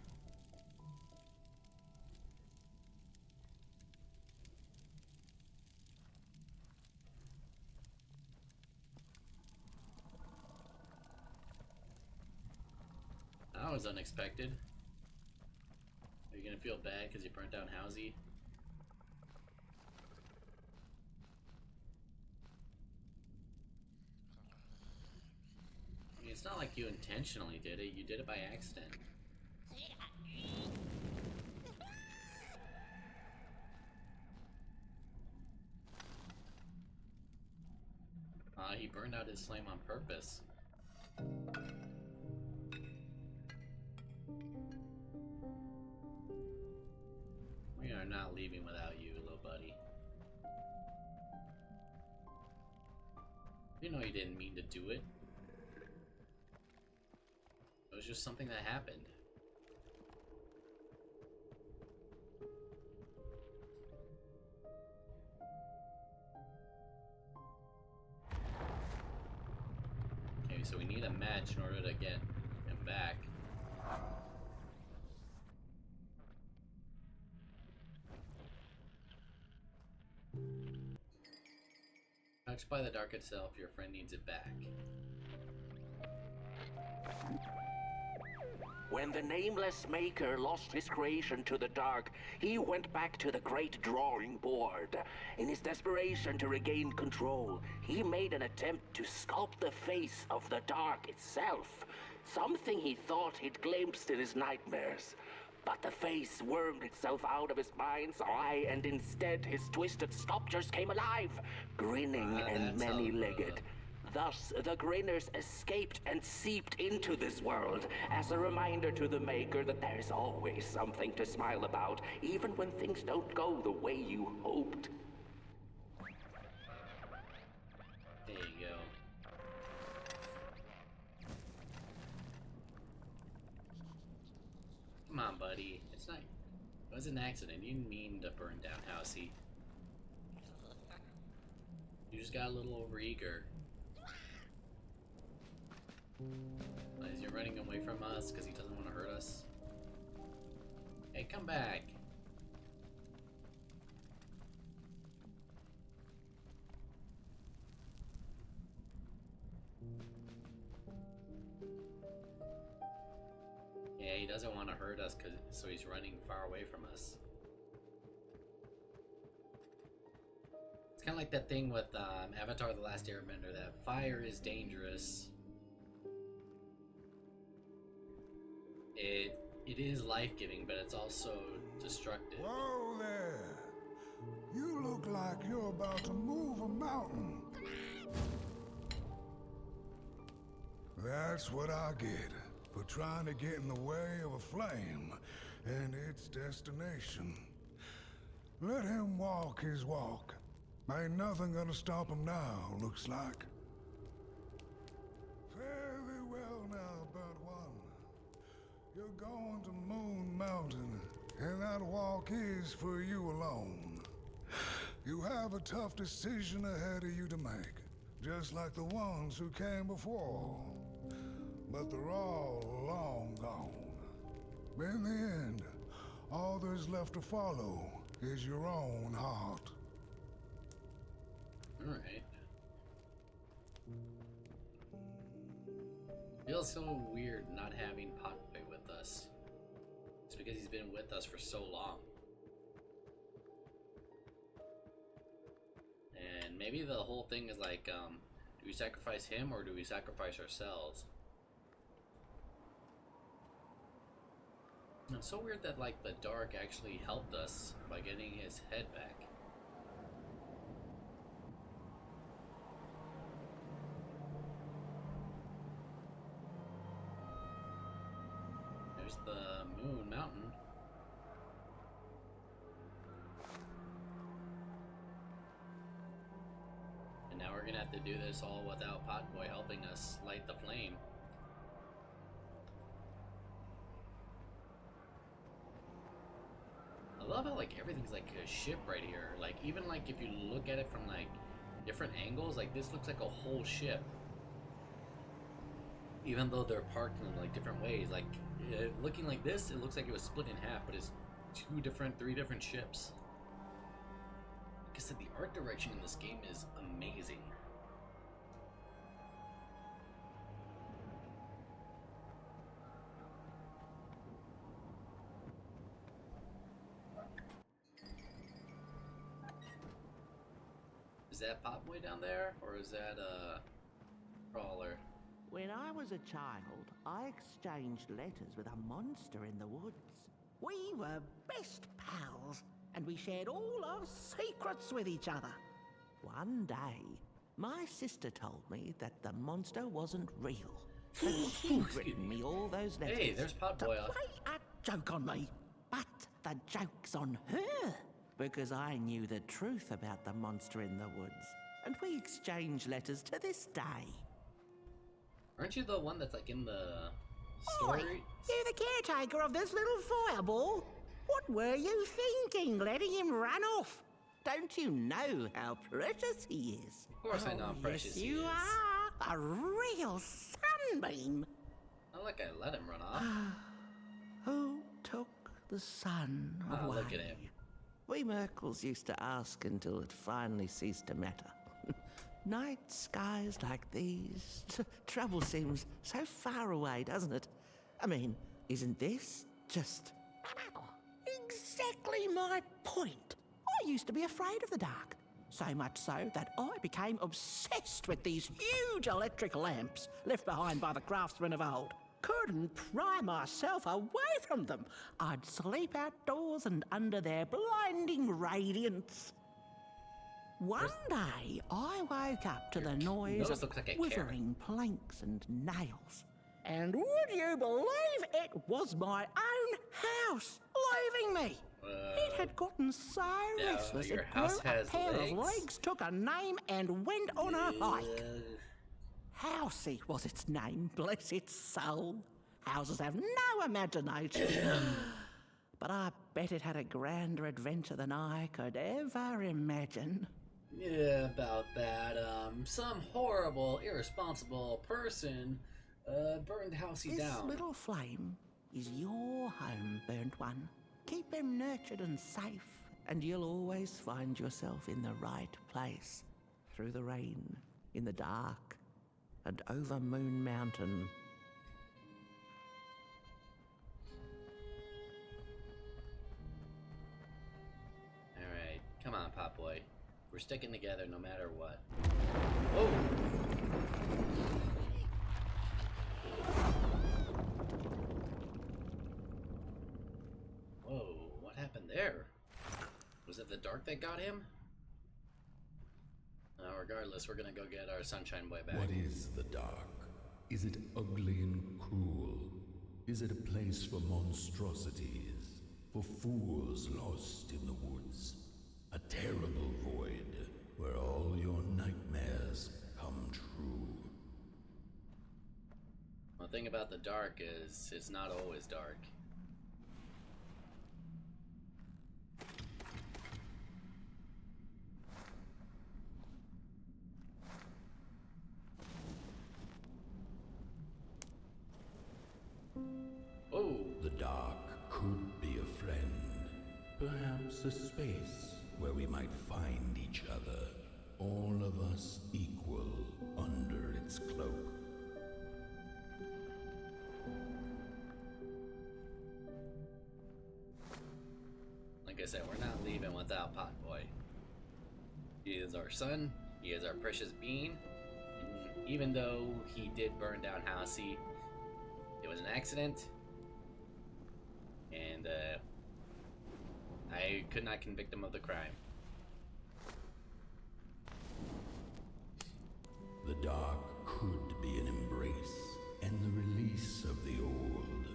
That was unexpected. Are you gonna feel bad because you burnt down Halsey? I mean, it's not like you intentionally did it, you did it by accident. He burned out his flame on purpose. We are not leaving without you, little buddy. You know you didn't mean to do it. It was just something that happened. Okay, so we need a match in order to get him back. Touched by the dark itself, your friend needs it back. When the nameless maker lost his creation to the dark, he went back to the great drawing board. In his desperation to regain control, he made an attempt to sculpt the face of the dark itself, something he thought he'd glimpsed in his nightmares. But the face wormed itself out of his mind's eye, and instead his twisted sculptures came alive, grinning and many-legged. Thus, the Grinners escaped and seeped into this world as a reminder to the Maker that there's always something to smile about, even when things don't go the way you hoped. There you go. Come on, buddy. It's not... It was an accident. You didn't mean to burn down Halsey. You just got a little overeager. Is he running away from us because he doesn't want to hurt us? Hey, come back. Yeah, he doesn't want to hurt us, so he's running far away from us. It's kind of like that thing with Avatar: The Last Airbender, that fire is dangerous. It is life-giving, but it's also destructive. Whoa there! You look like you're about to move a mountain. That's what I get for trying to get in the way of a flame and its destination. Let him walk his walk. Ain't nothing gonna stop him now, looks like. Fare thee well now, Burnt One. You're going to Moon Mountain, and that walk is for you alone. You have a tough decision ahead of you to make, just like the ones who came before. But they're all long gone. In the end, all there's left to follow is your own heart. Alright. Feels so weird not having Potboy with us. It's because he's been with us for so long. And maybe the whole thing is like, do we sacrifice him or do we sacrifice ourselves? It's so weird that like the Dark actually helped us by getting his head back. There's the Moon Mountain. And now we're gonna have to do this all without Potboy helping us light the flame. I love how like everything's like a ship right here. Like even like if you look at it from like different angles, like this looks like a whole ship. Even though they're parked in like different ways, like looking like this, it looks like it was split in half, but it's three different ships. Like I said, the art direction in this game is amazing. Is that Potboy down there, or is that Crawler? When I was a child, I exchanged letters with a monster in the woods. We were best pals, and we shared all our secrets with each other. One day, my sister told me that the monster wasn't real. That she'd written me all those letters. Hey, there's Potboy. To play a joke on me. But the joke's on her, because I knew the truth about the monster in the woods, and we exchange letters to this day. Aren't you the one that's like in the story? Oi, you the caretaker of this little fireball? What were you thinking, letting him run off? Don't you know how precious he is? Of course I know how precious yes, he you is. are. A real sunbeam. Not like I let him run off. Who took the sun away? Oh, look at him. We Merkles used to ask until it finally ceased to matter. Night skies like these. Trouble seems so far away, doesn't it? I mean, isn't this just exactly my point? I used to be afraid of the dark. So much so that I became obsessed with these huge electric lamps left behind by the craftsmen of old. Couldn't pry myself away from them. I'd sleep outdoors and under their blinding radiance. One day, I woke up to the noise nose of looks like a quivering planks and nails. And would you believe it was my own house leaving me? It had gotten so restless your it house grew has a pair legs? of legs, took a name, and went on a hike. Housey was its name, bless its soul. Houses have no imagination. But I bet it had a grander adventure than I could ever imagine. Yeah, about that. Some horrible, irresponsible person burned Housey This down. little flame is your home, burnt one. Keep him nurtured and safe, and you'll always find yourself in the right place. Through the rain, in the dark, and over Moon Mountain. Alright, come on, Potboy. We're sticking together no matter what. Whoa! Whoa, what happened there? Was it the dark that got him? Regardless, we're gonna go get our Sunshine Boy back. What is the dark? Is it ugly and cruel? Is it a place for monstrosities? For fools lost in the woods? A terrible void where all your nightmares come true. One thing about the dark is it's not always dark. Oh, The dark could be a friend. Perhaps a space where we might find each other. All of us equal under its cloak. like I said, we're not leaving without Potboy. He is our son. He is our precious bean. And even though he did burn down Housey, it was an accident. and I could not convict him of the crime. The dark could be an embrace and the release of the old,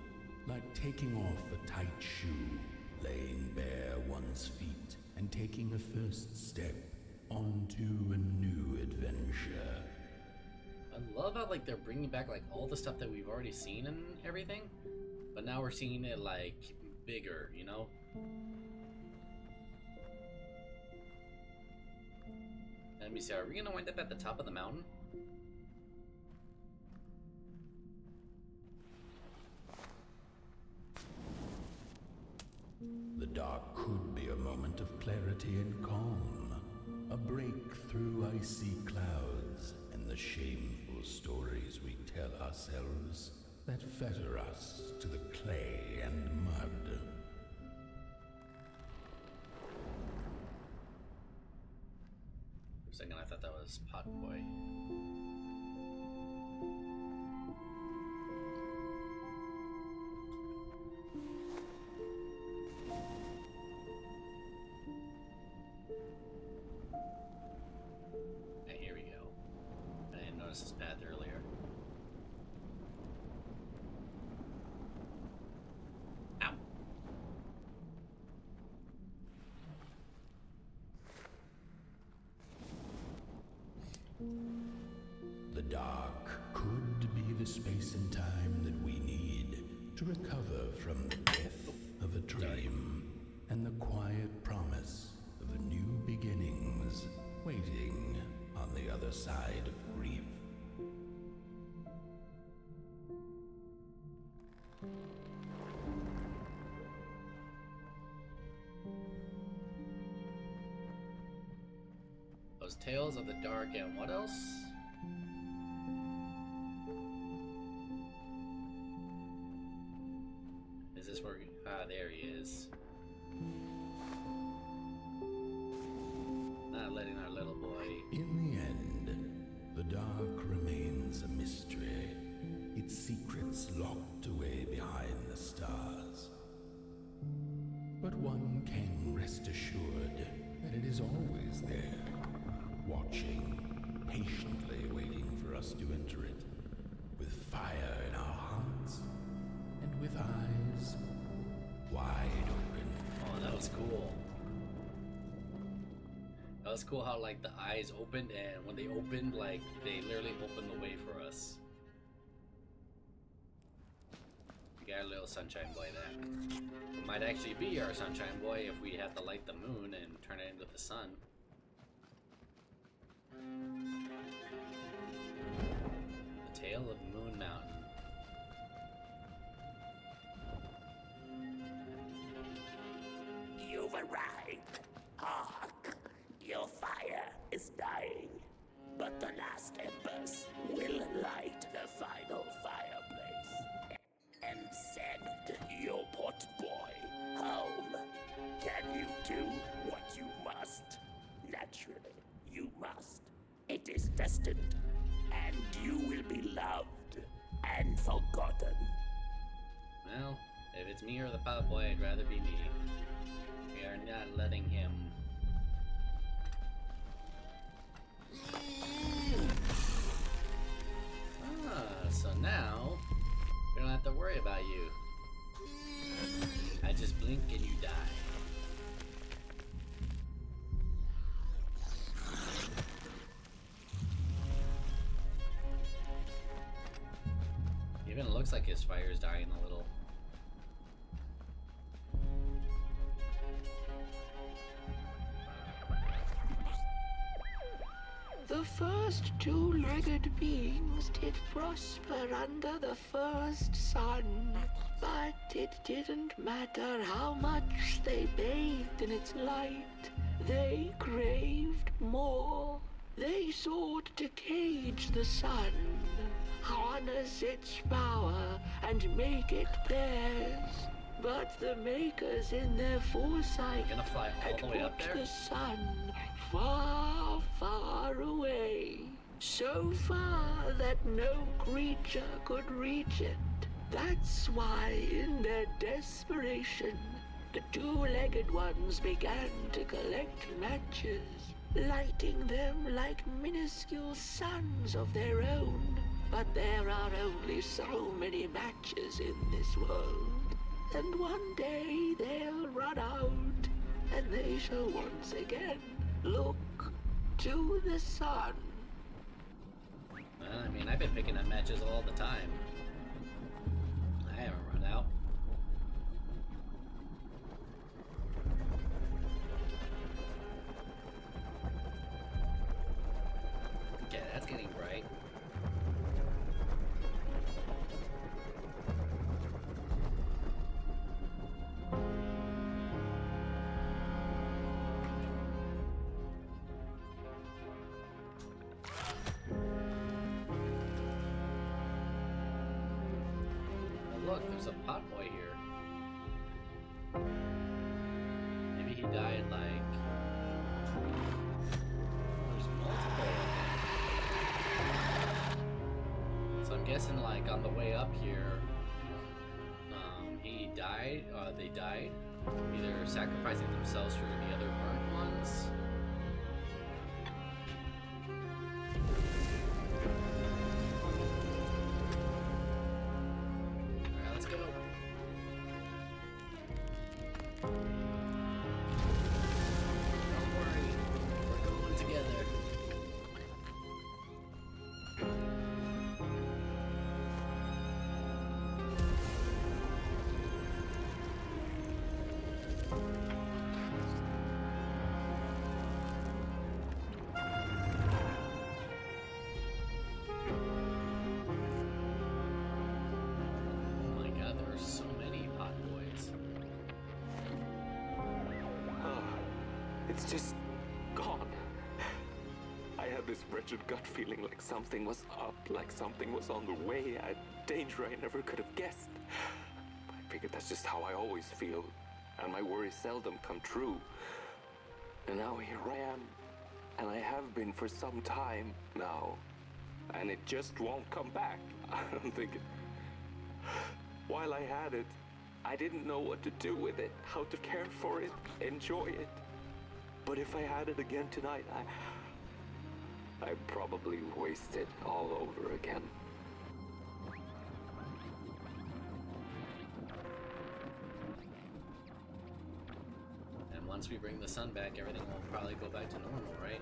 like taking off a tight shoe, laying bare one's feet, and taking a first step onto a new adventure. I love how like they're bringing back like all the stuff that we've already seen and everything, but now we're seeing it like bigger, you know? Let me see, are we gonna wind up at the top of the mountain? The dark could be a moment of clarity and calm, a break through icy clouds and the shameful stories we tell ourselves that fetter us to the clay and mud. For a second I thought that was Potboy. This path earlier. Ow. The dark could be the space and time that we need to recover from the death of a dream and the quiet promise of new beginnings waiting on the other side of grief. Those Tales of the Dark and what else? Is this where there he is. Not letting our little boy. In the end, the dark remains a mystery, its secrets locked away behind the stars. But one can rest assured that it is always there, watching, patiently waiting for us to enter it, with fire in our hearts and with eyes wide open. Oh, that was cool. That was cool how like the eyes opened, and when they opened, like they literally opened the way for us. We got a little sunshine boy there. It might actually be our sunshine boy if we have to light the moon and turn it into the sun. The Tale of Moon Mountain. You've arrived. Hark! Your fire is dying, but the last embers will light the final fireplace and send your pot boy home. Can you do what you must? Naturally, you must. It is destined, and you will be loved and forgotten. Well, if it's me or the pot boy, I'd rather be me. We are not letting him. So now we don't have to worry about you. I just blink and you die. Even looks like his fire is dying a little. The first two-legged beings did prosper under the first sun, but it didn't matter how much they bathed in its light. They craved more. They sought to cage the sun, harness its power, and make it theirs. But the makers in their foresight Gonna fly all had the way up put there? the sun far, far away. So far that no creature could reach it. That's why, in their desperation, the two-legged ones began to collect matches, lighting them like minuscule suns of their own. But there are only so many matches in this world, and one day they'll run out, and they shall once again look to the sun. Well, I mean, I've been picking up matches all the time. I haven't run out. Okay, that's getting bright. Look, there's a pot boy here. Maybe he died like... There's multiple of them. So I'm guessing like on the way up here, he died, they died. Either sacrificing themselves for the other burnt ones. Let's go. Don't worry, we're going together. So many pot boys. It's just gone. I had this wretched gut feeling like something was up, like something was on the way, a danger I never could have guessed. I figured that's just how I always feel, and my worries seldom come true. And now here I am, and I have been for some time now, and it just won't come back. I'm thinking, while I had it, I didn't know what to do with it, how to care for it, enjoy it. But if I had it again tonight, I'd probably waste it all over again. And once we bring the sun back, everything will probably go back to normal, right?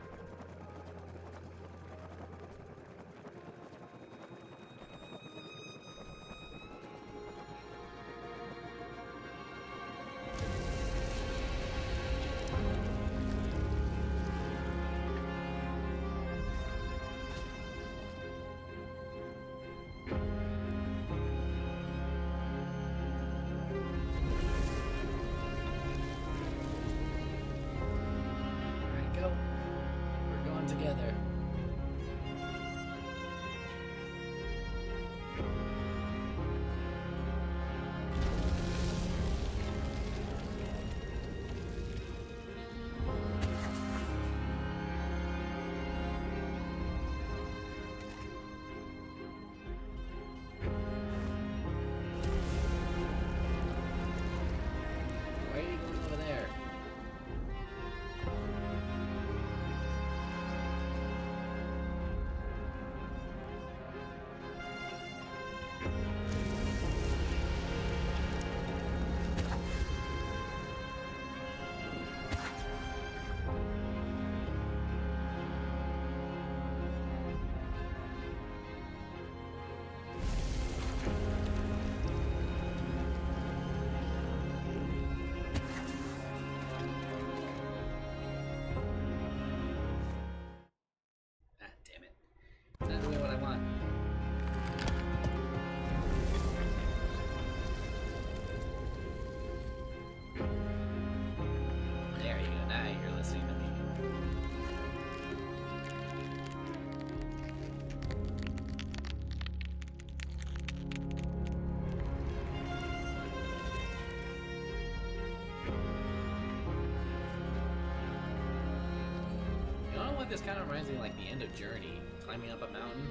Together. Why are you going over there? Not doing what I want. There you go. Now you're listening to me. You know what this kind of reminds me of, like the end of Journey. Climbing up a mountain.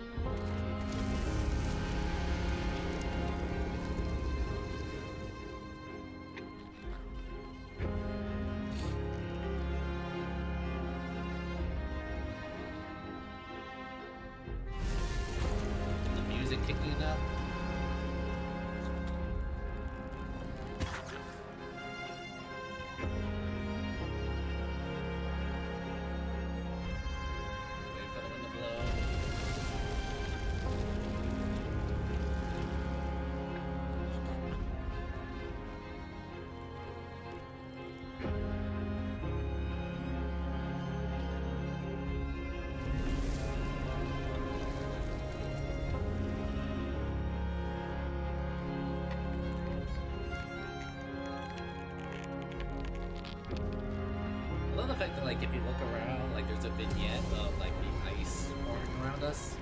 fact that, like, if you look around, like, there's a vignette of, like, the ice pouring around us.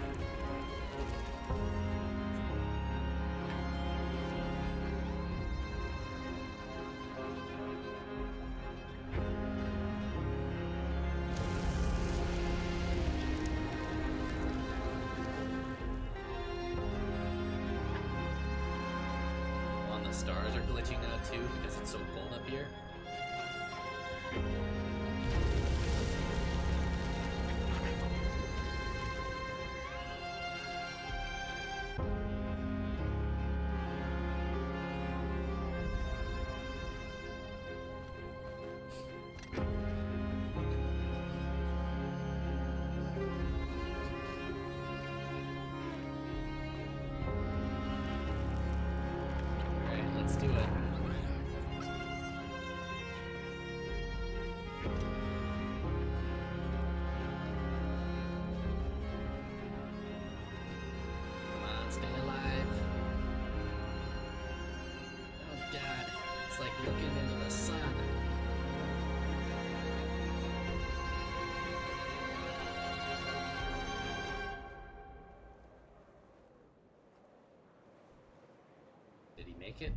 Well, and the stars are glitching out, too, because it's so cold up here. Alright, let's do it. Come on, stay alive. Oh god, it's like looking into the sun. Did he make it?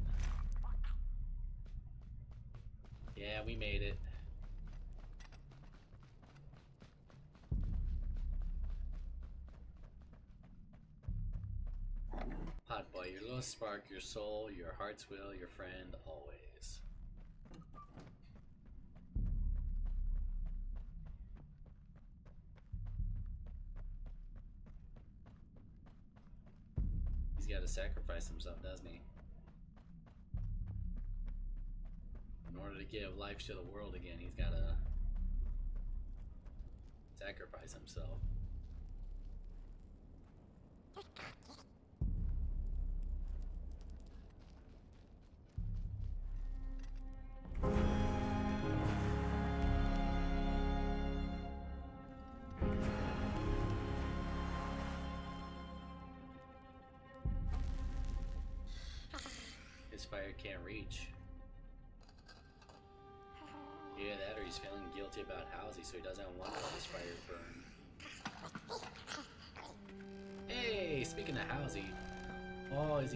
Yeah, we made it. Hot boy, your little spark, your soul, your heart's will, your friend, always. He's got to sacrifice himself, doesn't he? In order to give life to the world again, he's got to sacrifice himself. His fire can't reach. Yeah, that or he's feeling guilty about Halsey, so he doesn't want to let his fire burn. Hey, speaking of Halsey, oh, is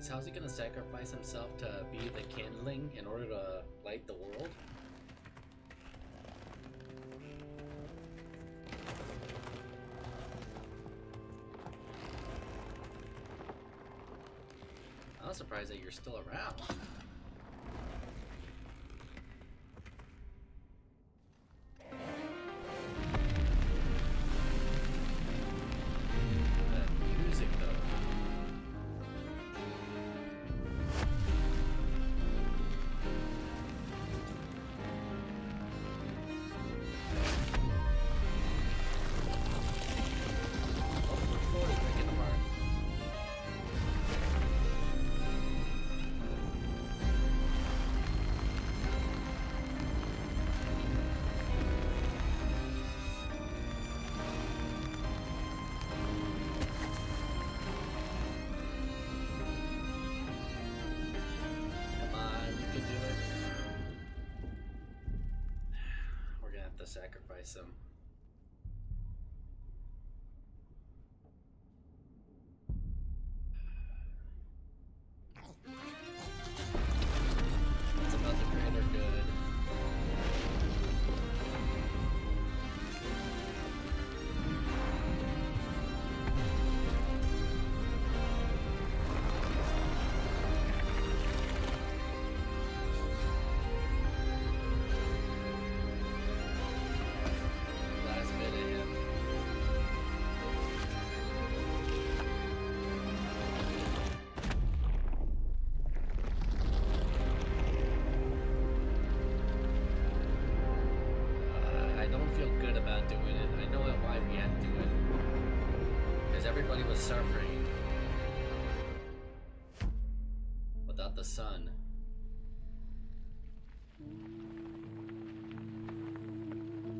Halsey gonna sacrifice himself to be the kindling in order to light the world? I'm surprised that you're still around. The music, though. Oh, the floor is breaking apart. Come on, you can do it. We're gonna have to sacrifice him. It's about the greater good. Last bit of him. I don't feel good about doing it. I know why we had to do it. Because everybody was suffering without the sun.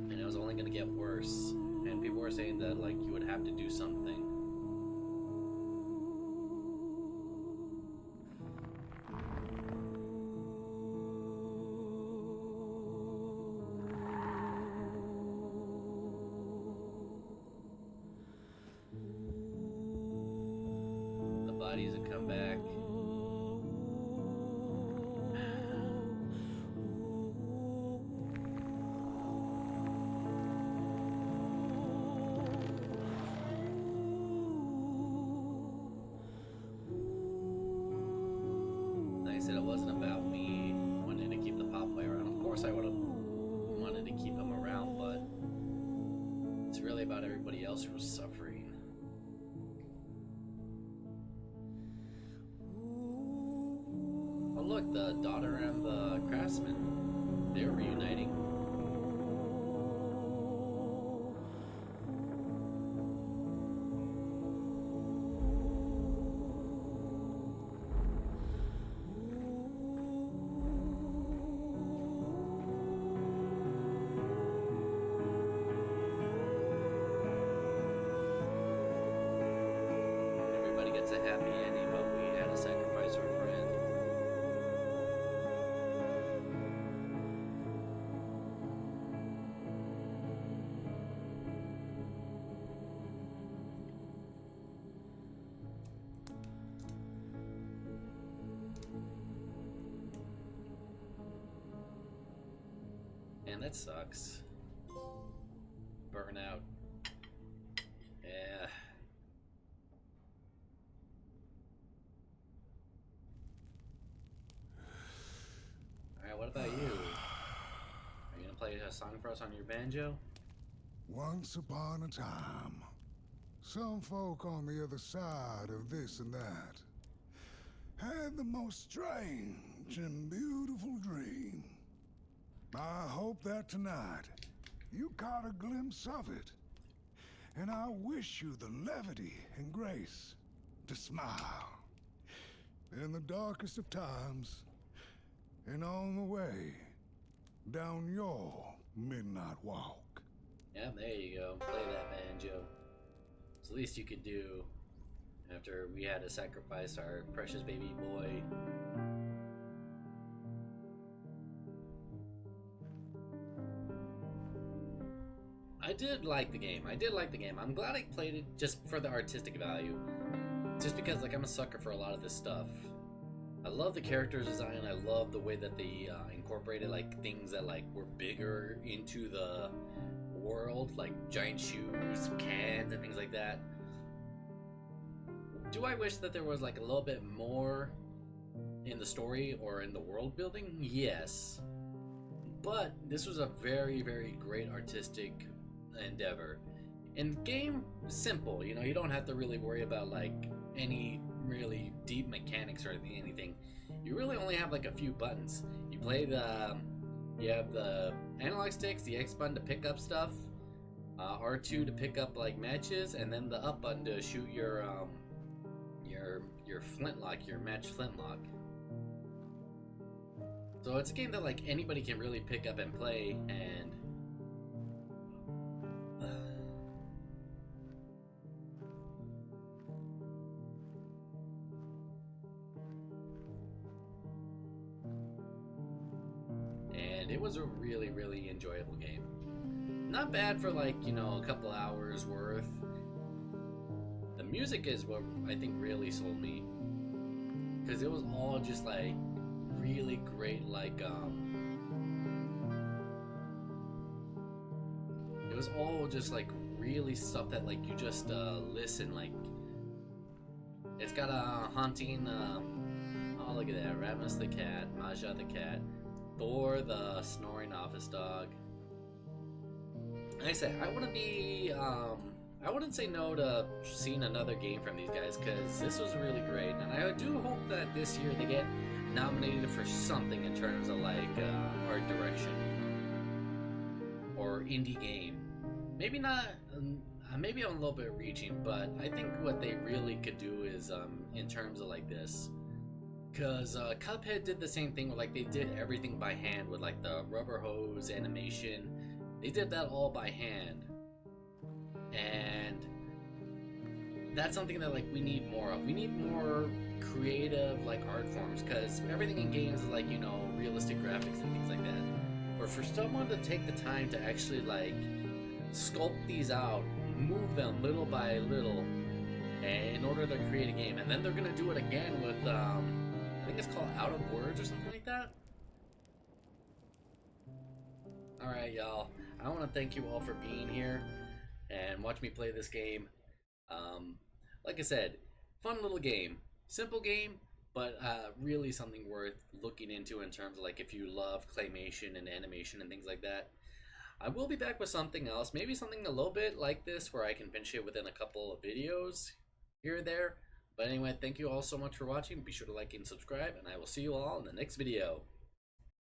And it was only going to get worse. And people were saying that, like, you would have to do something. bodies and come back. Like I said, it wasn't about me wanting to keep the pop boy around. Of course I would have wanted to keep him around, but it's really about everybody else who was suffering. Oh look, the daughter and the craftsman, they're reuniting. Everybody gets a happy ending, but we had to sacrifice our friend. And that sucks. Burnout. Yeah. Alright, what about you? Are you gonna play a song for us on your banjo? Once upon a time, some folk on the other side of this and that had the most strange and beautiful dream. I hope that tonight you caught a glimpse of it, and I wish you the levity and grace to smile in the darkest of times and on the way down your midnight walk. Yeah, there you go. Play that banjo. It's the least you could do after we had to sacrifice our precious baby boy. I did like the game. I'm glad I played it just for the artistic value. Just because, like, I'm a sucker for a lot of this stuff. I love the character design. I love the way that they incorporated, like, things that, like, were bigger into the world, like giant shoes, cans, and things like that. Do I wish that there was, like, a little bit more in the story or in the world building? Yes. But this was a very, very great artistic endeavor. And the game is simple, you know, you don't have to really worry about like any really deep mechanics or anything. You really only have like a few buttons. You have the analog sticks, the X button to pick up stuff, R2 to pick up like matches, and then the up button to shoot your flintlock, your match flintlock. So it's a game that like anybody can really pick up and play, and it was a really, really enjoyable game. Not bad for like, you know, a couple hours worth. The music is what I think really sold me, because it was all just like really great, like it was all just like really stuff that like you just listen, like it's got a haunting oh look at that, Ravenous the cat, Maja the cat, Thor the snoring office dog. Like I said, I wouldn't say no to seeing another game from these guys, because this was really great, and I do hope that this year they get nominated for something in terms of like art direction or indie game. Maybe not, maybe I'm a little bit reaching, but I think what they really could do is in terms of like this, because Cuphead did the same thing, where like they did everything by hand with like the rubber hose animation. They did that all by hand, and that's something that like we need more of. We need more creative like art forms, because everything in games is like, you know, realistic graphics and things like that. Or for someone to take the time to actually like sculpt these out, move them little by little, in order to create a game, and then they're gonna do it again with I think it's called Out of Words or something like that. Alright, y'all, I want to thank you all for being here and watch me play this game. Like I said, fun little game, simple game, but really something worth looking into in terms of like if you love claymation and animation and things like that. I will be back with something else, maybe something a little bit like this where I can finish it within a couple of videos here or there. But anyway, thank you all so much for watching. Be sure to like and subscribe, and I will see you all in the next video.